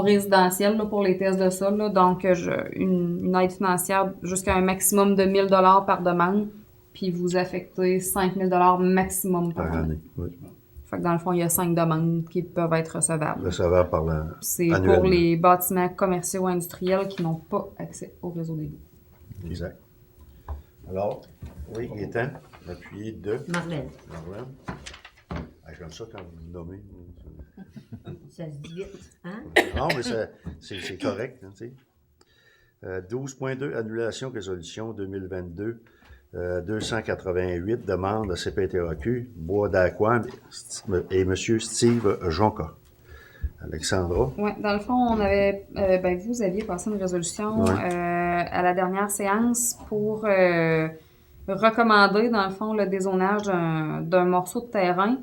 résidentiels là, pour les tests de sol. Là. Donc, une aide financière jusqu'à un maximum de 1 000 $ par demande. Puis vous affectez 5 000 $ maximum par année. Oui. Fait que dans le fond, il y a 5 demandes qui peuvent être recevables. Recevable par la. C'est annuellement. pour les bâtiments commerciaux industriels qui n'ont pas accès au réseau d'égouts. Exact. Alors, oui, Gaétan, appuyé de Marlène, Marlène. Ah, j'aime ça quand vous me nommez. ça se dit vite, hein? Non, mais c'est correct, hein, tu sais. 12.2, annulation résolution 2022. 288 demandes à CPTAQ, Bois d'Aquan et M. Steve Jonca. Alexandra. Oui, dans le fond, on avait, vous aviez passé une résolution à la dernière séance pour recommander, dans le fond, le dézonage d'un morceau de terrain.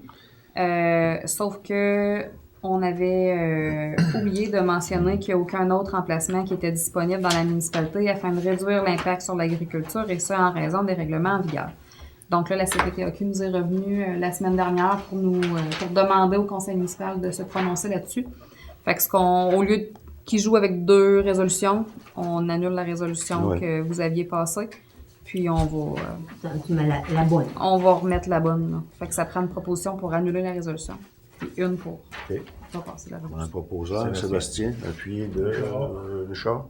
Sauf que on avait oublié de mentionner qu'il n'y a aucun autre emplacement qui était disponible dans la municipalité afin de réduire l'impact sur l'agriculture, et ça en raison des règlements en vigueur. Donc là, la CPTAQ nous est revenue la semaine dernière pour demander au conseil municipal de se prononcer là-dessus. Fait que au lieu qu'ils jouent avec 2 résolutions, on annule la résolution que vous aviez passée, puis on va... Tu mets la bonne. On va remettre la bonne. Là. Fait que ça prend une proposition pour annuler la résolution, puis une pour pas passer la résolution. Un proposeur, Sébastien, appuyé de Richard.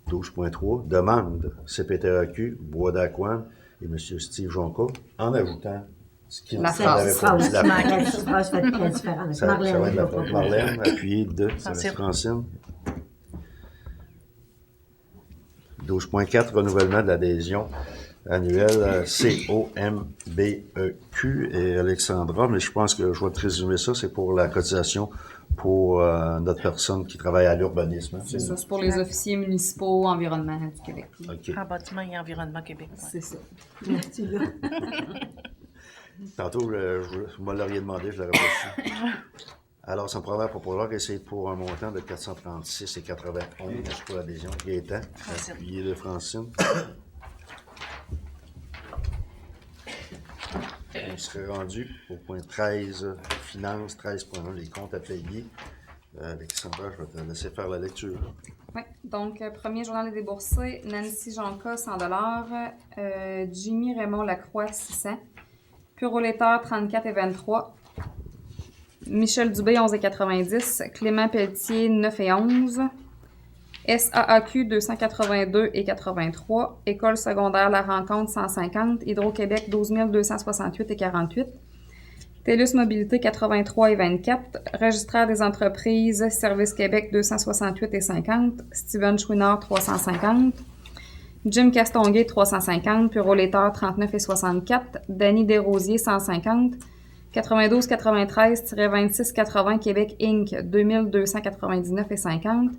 12.3, demande CPTAQ, Bois d'Aquan et M. Steve Jonca, en ajoutant La Ça phrase. l'avait Cette pas dit, phrase, la phrase. cette phrase fait quelle différence? Ça va être la va phrase. pas. Marlène, appuyé de Francine. Francine. 12.4, renouvellement de l'adhésion annuelle COMBEQ et Alexandra, mais je pense que je vais te résumer ça, c'est pour la cotisation pour notre personne qui travaille à l'urbanisme. Hein. C'est ça, c'est pour les officiers municipaux environnement du Québec. OK. En bâtiment et environnement Québec. Ouais. C'est ça. Merci, là. Tantôt, vous me l'auriez demandé, je l'aurais pas su. Alors, son programme proposeur est pour un montant de 436,91 pour l'adhésion. Gaétan, Francine. appuyé de Francine. On serait rendu au point 13, finances, 13.1, les comptes à payer. Alexandra, je vais te laisser faire la lecture. Oui, donc premier journal des déboursés, Nancy Jonca, 100 Jimmy Raymond Lacroix, 600 Puro Letteur, 34,23 Michel Dubé, 11,90 Clément Pelletier, 9,11 SAAQ, 282,83 École secondaire La Rencontre, 150 Hydro-Québec, 12 268,48 TELUS Mobilité, 83,24 Registraire des entreprises, Service Québec, 268,50 Steven Chouinard, 350 Jim Castonguay, 350 Puro Letteur, 39,64 Danny Desrosiers, 150 9293-2680 Québec Inc. 2299,50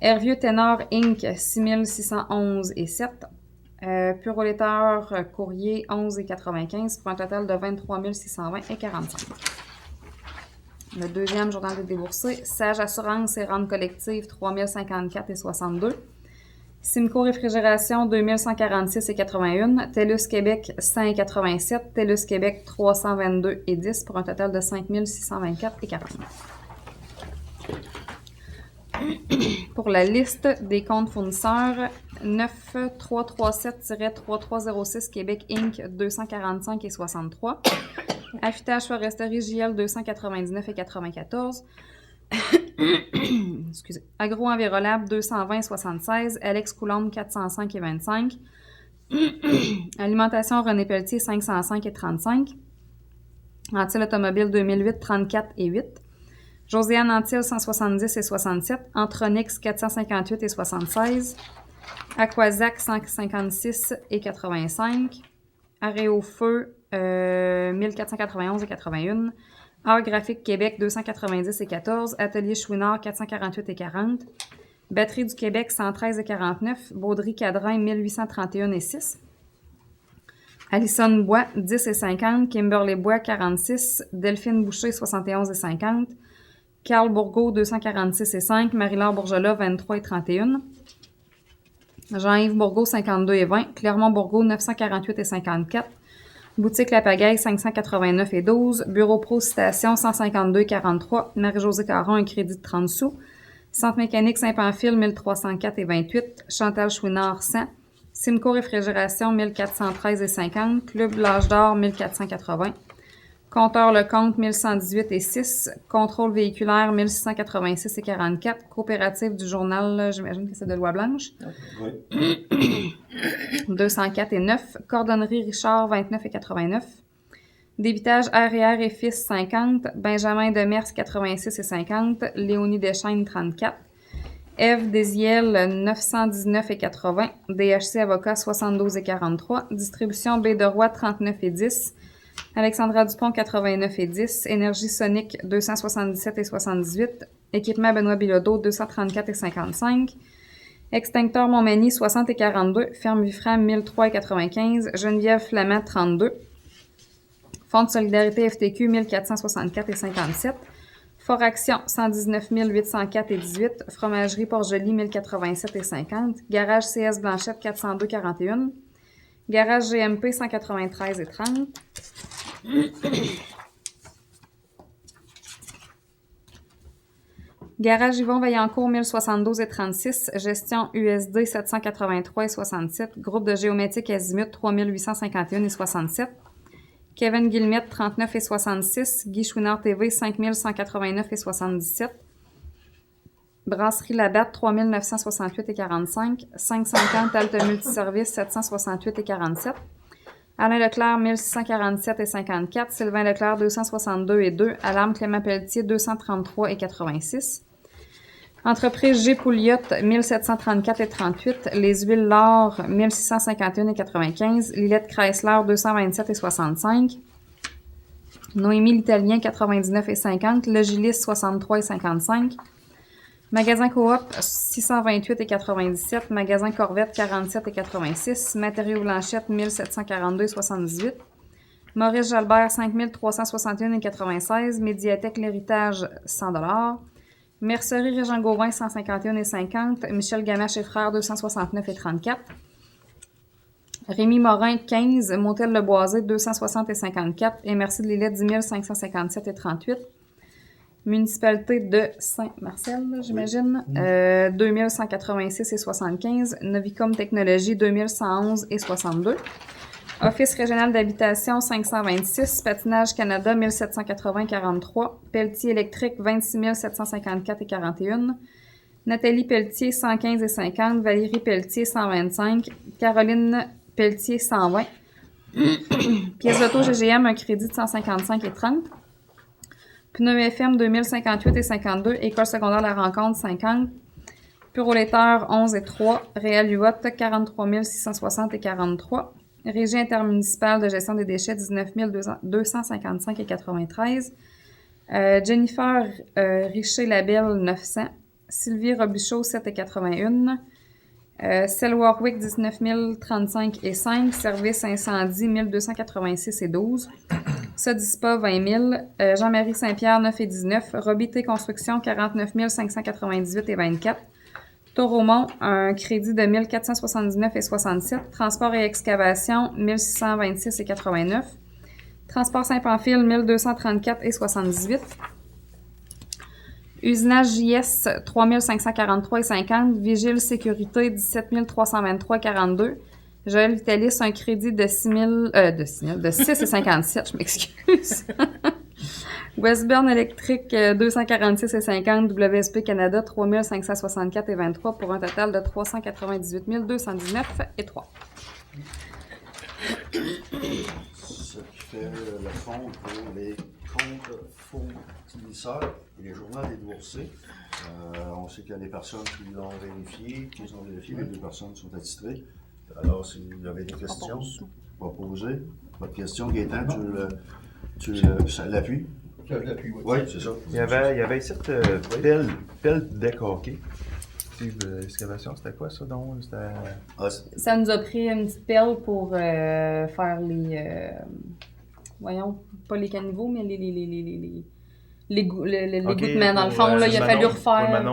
Hervieux Ténor Inc. 6611,7 Puro Letteur Courrier 11,95 pour un total de 23 620,45. Le deuxième journal des déboursés, Sage Assurance et Rente collective 3054,62 Simco Réfrigération 2146,81 TELUS Québec 100,87 TELUS Québec 322,10 pour un total de 5624,40. Pour la liste des comptes fournisseurs, 9337-3306 Québec Inc. 245,63 Affûtage Foresterie JL 299,94 Excusez. Agro-Envirolable 220,76 Alex Coulombe 405,25 Alimentation René Pelletier 505,35 Antil Automobile 2008 34,8 Josiane Antil 170,67 Antronix 458,76 Aquazac 156,85 Aréo Feu 1491,81 Art Graphique Québec 290,14 Atelier Chouinard 448,40 Batterie du Québec 113,49 Baudry Cadrin 1831,6 Alison Bois 10,50 Kimberly Bois 46 Delphine Boucher 71,50 Carl Bourgault 246,5 Marie-Laure Bourgelat 23,31 Jean-Yves Bourgault 52,20 Clermont Bourgault 948,54 Boutique La Pagaille 589,12 Bureau Pro Citation 152,43 Marie-Josée Caron un crédit de 30 sous Centre mécanique Saint-Pamphile 1304,28 Chantal Chouinard 100 Simco Réfrigération 1413,50 Club L'Âge d'Or 1480 Compteur Lecomte 1118,6 Contrôle véhiculaire 1686,44 Coopérative du journal, j'imagine que c'est de Loi Blanche. Oui. 204,9 Cordonnerie Richard 29,89 Débitage R&R et Fils 50 Benjamin Demers 86,50 Léonie Deschaines 34 Ève Désiel 919,80 DHC Avocat 72,43 Distribution Baie de Roi 39,10 Alexandra Dupont 89,10 Énergie Sonique 277,78 Équipement Benoît Bilodeau 234,55 Extincteur Montmagny 60,42 Ferme Vifram 1003,95 Geneviève Flamand 32 Fonds de solidarité FTQ 1464,57 Fort Action 119 804,18 Fromagerie Port-Joli 1087,50 Garage CS Blanchette 402,41 Garage GMP 193,30 Garage Yvon Vaillancourt 1072,36 Gestion USD 783,67 Groupe de géométrique Azimut 3851,67 Kevin Guillemette 39,66 Guy Chouinard TV 5189,77 Brasserie Labatte 3968,45 550 Alte Multiservice 768,47 Alain Leclerc, 1647,54. Sylvain Leclerc, 262,2. Alarme Clément Pelletier, 233,86. Entreprise G. Pouliot, 1734,38. Les huiles L'Or, 1651,95. Lillette Chrysler, 227,65. Noémie l'Italien, 99,50. Le Gilis, 63,55. Magasin Coop, 628,97. Magasin Corvette, 47,86. Matériaux Blanchette, 1742,78. Maurice Jalbert, 5361,96. Médiathèque L'Héritage, 100 $. Mercerie Régent Gauvin, 151,50. Michel Gamache et Frères, 269,34. Rémi Morin, 15. Montel Le Boisé, 260,54. Et Merci de Lillette, 10 557,38. Municipalité de Saint-Marcel, j'imagine, 2186,75. Novicom Technologies, 2111,62. Office régional d'habitation, 526. Patinage Canada, 1780,43. Pelletier électrique, 26 754,41. Nathalie Pelletier, 115,50. Valérie Pelletier, 125. Caroline Pelletier, 120. Pièce d'auto GGM, un crédit de 155,30. Pneu FM, 2058,52. École secondaire La Rencontre, 50. Puroléteur, 11,3. Réal Huot, 43 660,43. Régie intermunicipale de gestion des déchets, 19 255,93. Jennifer Richer-Labelle, 900. Sylvie Robichaud, 7,81. Celle Warwick, 19 035,5. Service incendie, 1286,12. Sodispa, 20 000. Jean-Marie Saint-Pierre, 9,19. Robité Construction, 49 598,24. Toromont, un crédit de 1479,67. Transport et excavation, 1626,89. Transport Saint-Pamphile, 1234,78. Usinage JS, 3543,50. Vigile Sécurité, 17 323,42. Joël Vitalis, un crédit de 6,57, je m'excuse. Westburn Électrique, 246,50. WSP Canada, 3564,23 pour un total de 398 219,3. Ce qui fait le fond pour les comptes fournisseurs et les journaux des boursiers. On sait qu'il y a des personnes qui l'ont vérifié, qui ont vérifié, les 2 personnes sont attitrées. Alors, si vous avez des questions, pas poser. Pas de questions, Gaétan, ça l'appuie? Ça l'appuie, oui. Oui, c'est ça. Il y avait ici pelle deck hockey. Excavation, c'était quoi ça donc? Ça nous a pris une petite pelle pour faire les... voyons, pas les caniveaux, mais les gouttes dans le fond. Là, il a fallu refaire...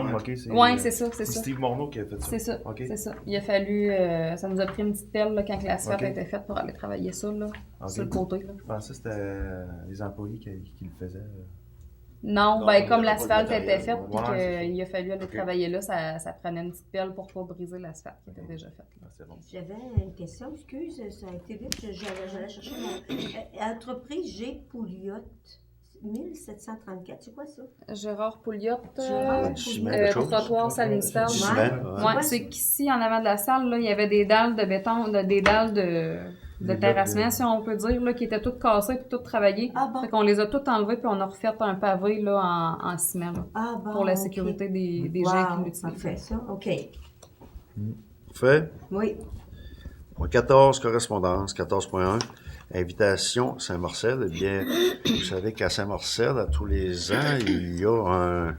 Oui, c'est ça. C'est Steve Morneau qui a fait ça. C'est ça, okay. C'est ça. Il a fallu... ça nous a pris une petite pelle là, quand l'asphalte a été faite pour aller travailler ça, là, sur le côté. Là. Je pensais que c'était les employés qui le faisaient. Non, ben comme l'asphalte était faite puis qu'il a fallu aller travailler là, ça prenait une petite pelle pour pas briser l'asphalte qui était déjà faite. C'est bon. J'avais une question, excuse, ça a été vite, j'allais chercher mon... Entreprise G. Pouliot, 1734, c'est quoi ça? Gérard Pouliot, trottoir salle municipale. Ouais. C'est qu'ici, en avant de la salle, là, il y avait des dalles de béton, des dalles de terrassement, si on peut dire, là, qui étaient toutes cassées et toutes travaillées. Ah bon? Fait qu'on les a toutes enlevées puis on a refait un pavé là, en ciment là, pour la sécurité des gens qui l'utilisent. Parfait, ça, OK. Fait? Oui. 14, correspondance, 14.1. Invitation Saint-Marcel. Eh bien, vous savez qu'à Saint-Marcel, à tous les ans, il y a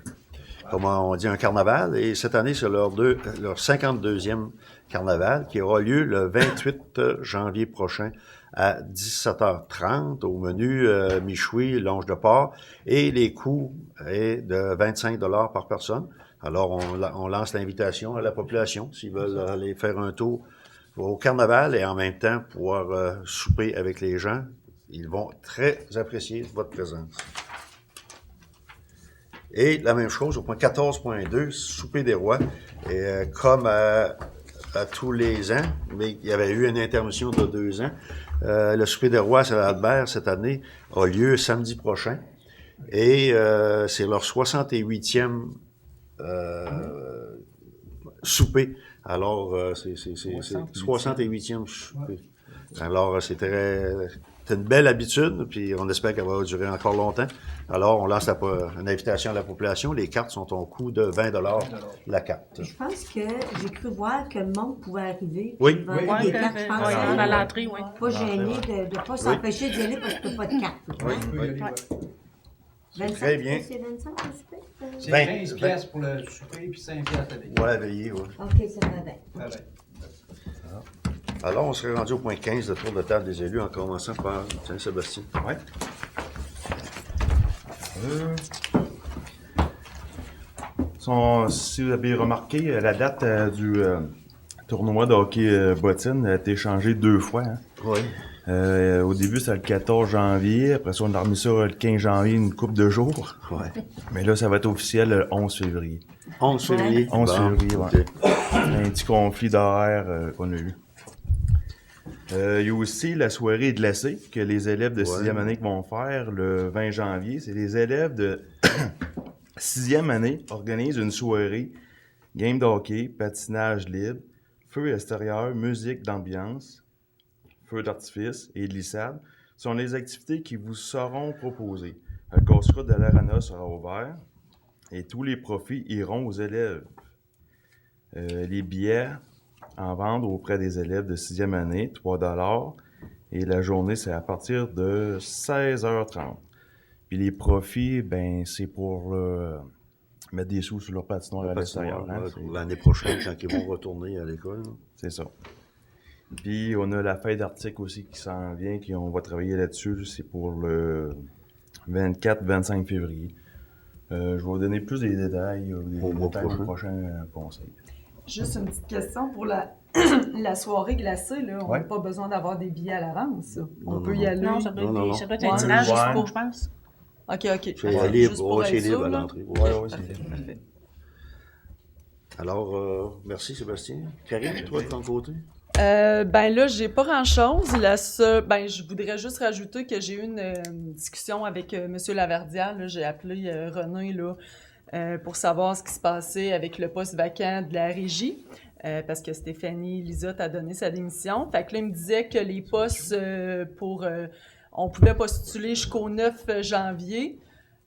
un carnaval. Et cette année, c'est leur 52e carnaval qui aura lieu le 28 janvier prochain à 17h30. Au menu, michoui, longe de porc. Et les coûts est de 25 $ par personne. Alors, on lance l'invitation à la population s'ils veulent aller faire un tour au carnaval et en même temps pouvoir souper avec les gens. Ils vont très apprécier votre présence. Et la même chose au point 14.2, souper des rois. Et comme à tous les ans, mais il y avait eu une intermission de 2 ans, le souper des rois à Saint-Albert cette année a lieu samedi prochain. Et c'est leur 68e souper. Alors, c'est 68e souper. Alors, c'est une belle habitude, puis on espère qu'elle va durer encore longtemps. Alors, on lance une invitation à la population. Les cartes sont au coût de 20 la carte. Je pense que j'ai cru voir que le monde pouvait arriver. Oui. puis vendre Ouais, des que- cartes. Je pense ouais, que à l'entrée, oui. pas gêné de ne pas s'empêcher d'y aller parce que tu n'as pas de carte. Oui, On peut y oui. aller, ouais. 25, Très bien. C'est 25 le souper? C'est 20. 15 piastres pour le souper, puis 5 piastres avec. Voilà, veillez, oui. OK, ça va bien. Ah ben. Alors, on serait rendu au point 15, le tour de table des élus, en commençant par Sébastien. Ouais. Si vous avez remarqué, la date du tournoi de hockey bottine a été changée 2 fois. Hein. Oui. Au début, c'était le 14 janvier. Après ça, on a remis ça le 15 janvier, une couple de jours. Ouais. Mais là, ça va être officiel le 11 février. 11 février. 11 Bon, février, ouais. ok. Un petit conflit d'horaire qu'on a eu. Il y a aussi la soirée glacée que les élèves de 6e année vont faire le 20 janvier. C'est les élèves de 6e année organisent une soirée, game de hockey, patinage libre, feu extérieur, musique d'ambiance, feu d'artifice et glissade. Ce sont les activités qui vous seront proposées. Le casse-croûte de l'Arena sera ouvert et tous les profits iront aux élèves. Les billets en vente auprès des élèves de 6e année, 3 $. Et la journée, c'est à partir de 16h30. Puis les profits, ben c'est pour mettre des sous sur leur patinoire à l'extérieur. Hein, Pour l'année prochaine, quand ils vont retourner à l'école. c'est ça. Puis on a la fête d'Arctique aussi qui s'en vient, on va travailler là-dessus. C'est pour le 24-25 février. Je vais vous donner plus des détails, Au mois au prochain. prochain conseil. Juste une petite question pour la, la soirée glacée, là. On n'a Ouais. pas besoin d'avoir des billets à l'avance. On Non, peut non, y aller. Non, ça doit être, Non, non, ça doit être non. un tirage Ouais. juste pour, je pense. OK. C'est libre, Juste pour ouais, c'est être libre sûr, à là. l'entrée. Ouais, ouais, c'est Parfait, parfait. Alors, merci Sébastien. Karine, toi de ton côté? Ben là, j'ai pas grand-chose. Je voudrais juste rajouter que j'ai eu une discussion avec M. Laverdière. Là. J'ai appelé René là, pour savoir ce qui se passait avec le poste vacant de la régie. Parce que Stéphanie Lisotte a donné sa démission. Fait que là, il me disait que les postes on pouvait postuler jusqu'au 9 janvier.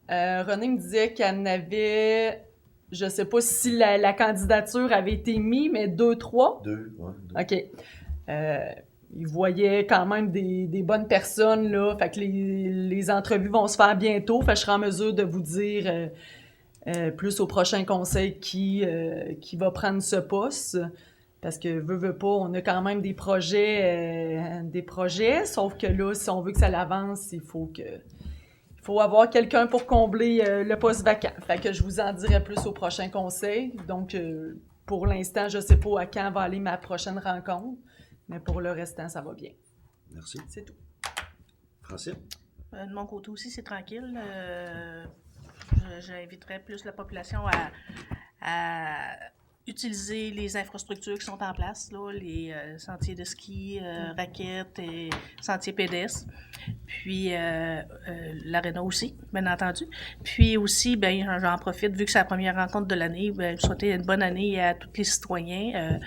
René me disait qu'elle n'avait... Je sais pas si la candidature avait été mise, mais 2-3. 2, ouais. OK. Il voyait quand même des bonnes personnes, là. Fait que les entrevues vont se faire bientôt. Fait que je serai en mesure de vous dire plus au prochain conseil qui va prendre ce poste. Parce que, veut pas, on a quand même des projets, sauf que là, si on veut que ça l'avance, il faut avoir quelqu'un pour combler le poste vacant. Fait que je vous en dirai plus au prochain conseil. Donc, pour l'instant, je sais pas à quand va aller ma prochaine rencontre, mais pour le restant, ça va bien. Merci. C'est tout. Francine? De mon côté aussi, c'est tranquille. J'inviterais plus la population à utiliser les infrastructures qui sont en place, là, les sentiers de ski, raquettes et sentiers pédestres. Puis l'aréna aussi, bien entendu. Puis aussi, ben j'en profite, vu que c'est la première rencontre de l'année, ben, souhaiter une bonne année à tous les citoyens.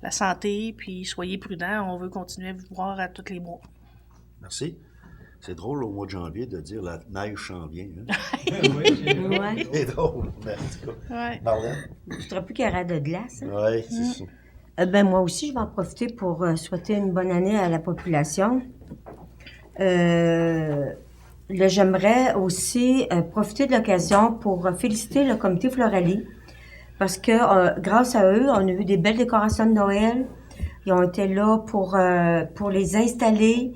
La santé, puis soyez prudents. On veut continuer à vous voir à tous les mois. Merci. C'est drôle au mois de janvier de dire la neige s'en vient. Hein? Ouais. C'est drôle, mais en tout cas. Ouais. Marlène? Je serais plus qu'il y aura de glace. Hein? Oui, c'est ça. Moi aussi, je vais en profiter pour souhaiter une bonne année à la population. Là, j'aimerais aussi profiter de l'occasion pour féliciter le comité Floralie parce que grâce à eux, on a eu des belles décorations de Noël. Ils ont été là pour les installer,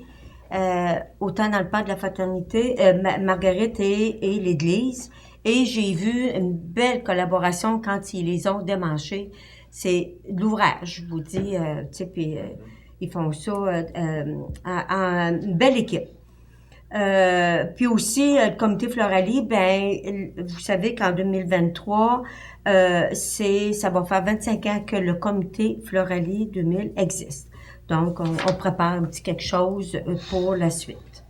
autant dans le parc de la Fraternité, Marguerite et l'Église. Et j'ai vu une belle collaboration quand ils les ont démanchés. C'est de l'ouvrage, je vous dis, tu sais, puis ils font ça en une belle équipe. Puis aussi, le comité Floralie, ben, vous savez qu'en 2023, ça va faire 25 ans que le comité Floralie 2000 existe. Donc, on prépare un petit quelque chose pour la suite.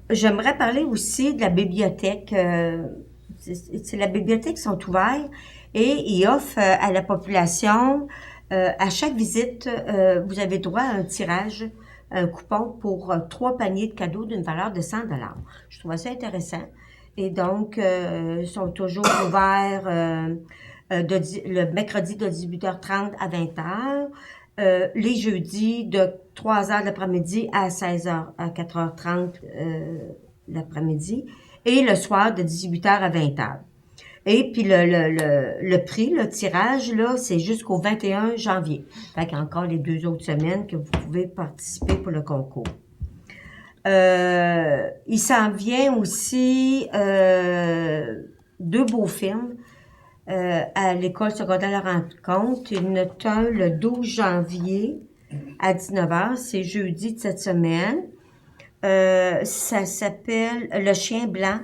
J'aimerais parler aussi de la bibliothèque. La bibliothèque sont ouvertes et ils offrent à la population À chaque visite, vous avez droit à un tirage, un coupon pour 3 paniers de cadeaux d'une valeur de 100 $. Je trouvais ça intéressant. Et donc, ils sont toujours ouverts le mercredi de 18h30 à 20h, les jeudis de 3h l'après-midi à 16h à 4h30 l'après-midi, et le soir de 18h à 20h. Et puis le prix, le tirage, là, c'est jusqu'au 21 janvier. Fait qu'il y a encore les 2 autres semaines que vous pouvez participer pour le concours. Il s'en vient aussi 2 beaux films à l'école secondaire La Rencontre. Il y en a un le 12 janvier à 19h, c'est jeudi de cette semaine. Ça s'appelle Le Chien Blanc.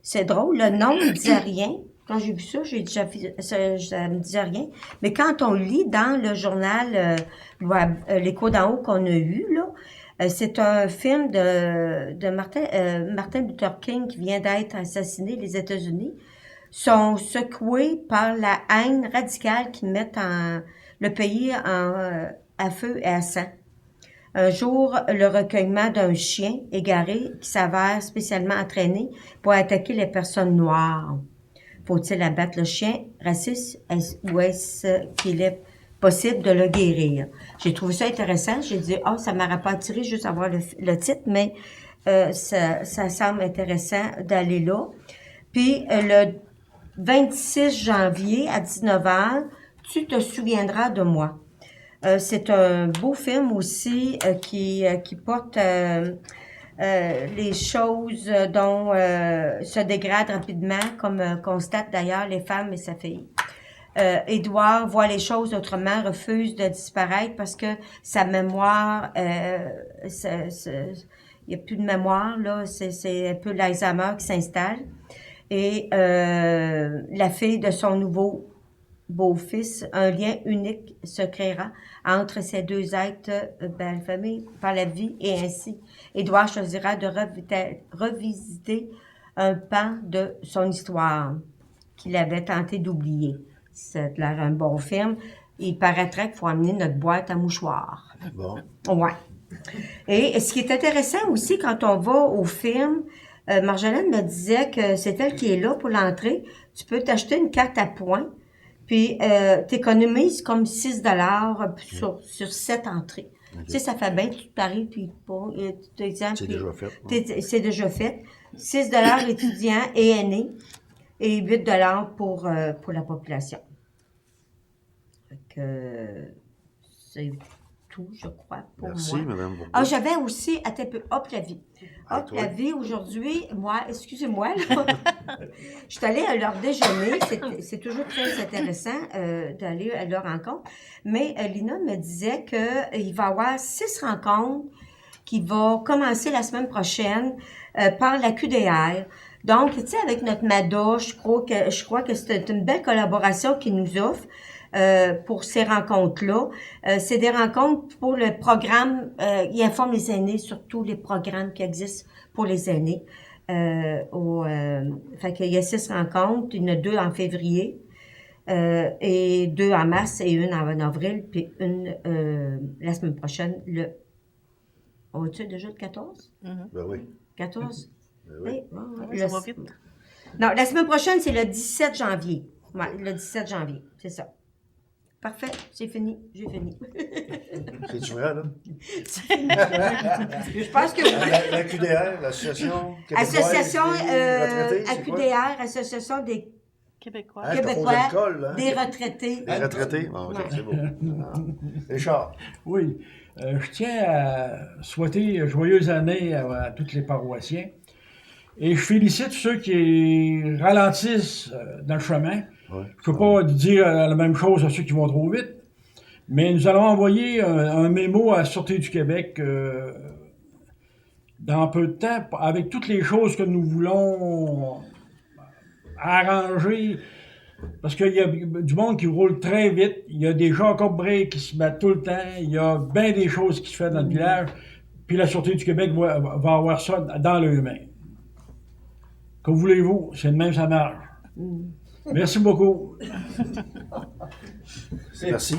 C'est drôle, le nom ne disait rien. Quand j'ai vu ça, j'ai déjà ça me disait rien. Mais quand on lit dans le journal L'Écho d'en haut qu'on a eu, là, c'est un film de Martin Luther King qui vient d'être assassiné. Les États-Unis sont secoués par la haine radicale qui met le pays à feu et à sang. Un jour, le recueillement d'un chien égaré qui s'avère spécialement entraîné pour attaquer les personnes noires. Faut-il abattre le chien raciste ou est-ce qu'il est possible de le guérir? J'ai trouvé ça intéressant. J'ai dit, ça m'aurait pas attiré juste à voir le titre, mais ça semble intéressant d'aller là. Puis, le 26 janvier à 19h, tu te souviendras de moi. C'est un beau film aussi qui porte les choses dont se dégradent rapidement, comme constate d'ailleurs les femmes et sa fille. Édouard voit les choses autrement, refuse de disparaître parce que sa mémoire, il n'y a plus de mémoire, là, c'est un peu l'Alzheimer qui s'installe. Et la fille de son nouveau beau-fils, un lien unique se créera entre ces 2 êtres belle famille par la vie, et ainsi Édouard choisira de revisiter un pan de son histoire qu'il avait tenté d'oublier. C'est l'air un bon film. Il paraîtrait qu'il faut amener notre boîte à mouchoirs. Bon. Ouais. Et ce qui est intéressant aussi quand on va au film, Marjolaine me disait que c'est elle qui est là pour l'entrée. Tu peux t'acheter une carte à points. Puis, t'économises comme 6 $ sur 7 entrées. Okay. Tu sais, ça fait bien, tu t'arrives, puis c'est déjà fait. C'est déjà fait. 6 $ étudiants et aînés, et 8 $ pour la population. Fait que, c'est tout, je crois, pour Merci, moi. Madame. J'avais aussi, attends un peu, Hop la vie. Hop la vie, aujourd'hui, excusez-moi, là, je suis allée à leur déjeuner, c'est toujours très intéressant d'aller à leur rencontre, mais Lina me disait qu'il va y avoir 6 rencontres qui vont commencer la semaine prochaine par la QDR. Donc, tu sais, avec notre MADA, je crois que c'est une belle collaboration qu'ils nous offrent. Pour ces rencontres-là. C'est des rencontres pour le programme, ils informent les aînés sur tous les programmes qui existent pour les aînés. Fait qu'il y a 6 rencontres, il y en a 2 en février, et 2 en mars et une en avril, puis une la semaine prochaine, on va-tu déjà le 14? Ben oui. 14? Ben oui. Oui, ça va vite. Non, la semaine prochaine, c'est le 17 janvier. Ouais, le 17 janvier, c'est ça. Parfait, c'est fini, j'ai fini. C'est-tu vrai, là? Je pense que La QDR, l'Association québécoise Association retraités, c'est quoi? AQDR, Association des Québécois. Hein, Québécois, t'as posé le col, hein? des retraités. Les retraités? Bon, ok, c'est beau. Richard. Oui. Je tiens à souhaiter joyeuses années à tous les paroissiens. Et je félicite ceux qui ralentissent dans le chemin. Ouais. Je ne peux pas dire la même chose à ceux qui vont trop vite, mais nous allons envoyer un mémo à la Sûreté du Québec dans peu de temps avec toutes les choses que nous voulons arranger. Parce qu'il y a du monde qui roule très vite, il y a des Jacob Bray qui se battent tout le temps, il y a bien des choses qui se font dans le village, puis la Sûreté du Québec va avoir ça dans leurs mains. Que voulez-vous? C'est de même, ça marche. Merci beaucoup. Merci.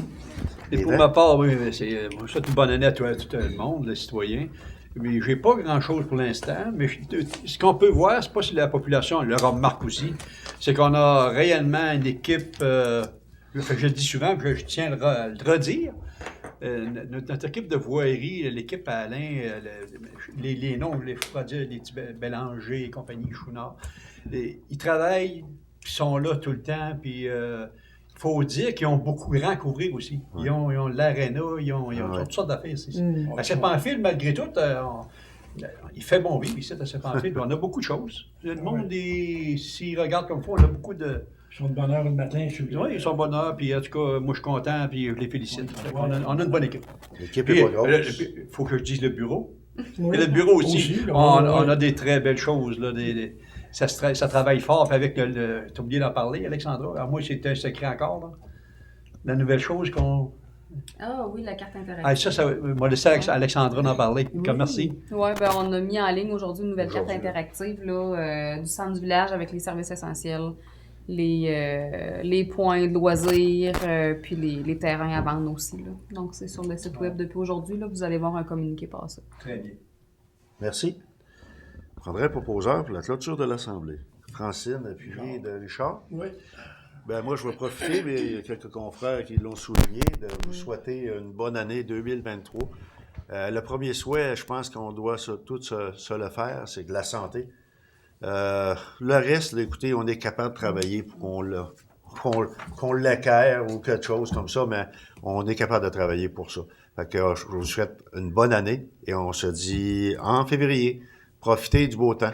Et pour Yvan? ma part, oui, moi, je souhaite une bonne année à tout le monde, les citoyens. Mais j'ai pas grand-chose pour l'instant. Mais ce qu'on peut voir, c'est pas si la population le remarque aussi, c'est qu'on a réellement une équipe, je le dis souvent, puis je tiens à le redire, notre équipe de voirie, l'équipe à Alain, les noms, je ne pas dire, les petits Bélanger et compagnie, Chouinard, ils travaillent, puis ils sont là tout le temps, puis il faut dire qu'ils ont beaucoup grand à couvrir aussi. Ils ont l'aréna, ils ont toutes sortes d'affaires ici. À Saint-Pamphile, malgré tout, il fait bon vivre ici à Saint-Pamphile. On a beaucoup de choses. Le monde, s'il regarde comme ça, on a beaucoup de... Ils sont de bonne heure le matin. Oui, ils sont de bonne heure, puis en tout cas, moi je suis content, puis je les félicite. On a une bonne équipe. L'équipe Puis, est pas grosse. il faut que je dise le bureau. Oui. Et le bureau aussi. Aussi, On a des très belles choses. Là, ça travaille fort. Puis avec t'as oublié d'en parler, Alexandra. Alors moi, c'était un secret encore. Là. La nouvelle chose qu'on... Ah oui, la carte interactive. Ah, ça moi, laisser Alexandra d'en parler. Merci. Oui, ben, on a mis en ligne aujourd'hui une nouvelle carte Aujourd'hui. interactive là, du centre du village avec les services essentiels, les points de loisirs, puis les terrains à vendre aussi. Là. Donc, c'est sur le site web depuis aujourd'hui. Là, vous allez voir un communiqué passer. Très bien. Merci. Je prendrai un proposeur pour la clôture de l'Assemblée. Francine, appuyée de Richard. Oui. Ben moi, je vais profiter, mais il y a quelques confrères qui l'ont souligné, de vous souhaiter une bonne année 2023. Le premier souhait, je pense qu'on doit tous se le faire, c'est de la santé. Le reste, là, écoutez, on est capable de travailler pour qu'on l'acquiert ou quelque chose comme ça, mais on est capable de travailler pour ça. Fait que je vous souhaite une bonne année et on se dit en février. Profitez du beau temps.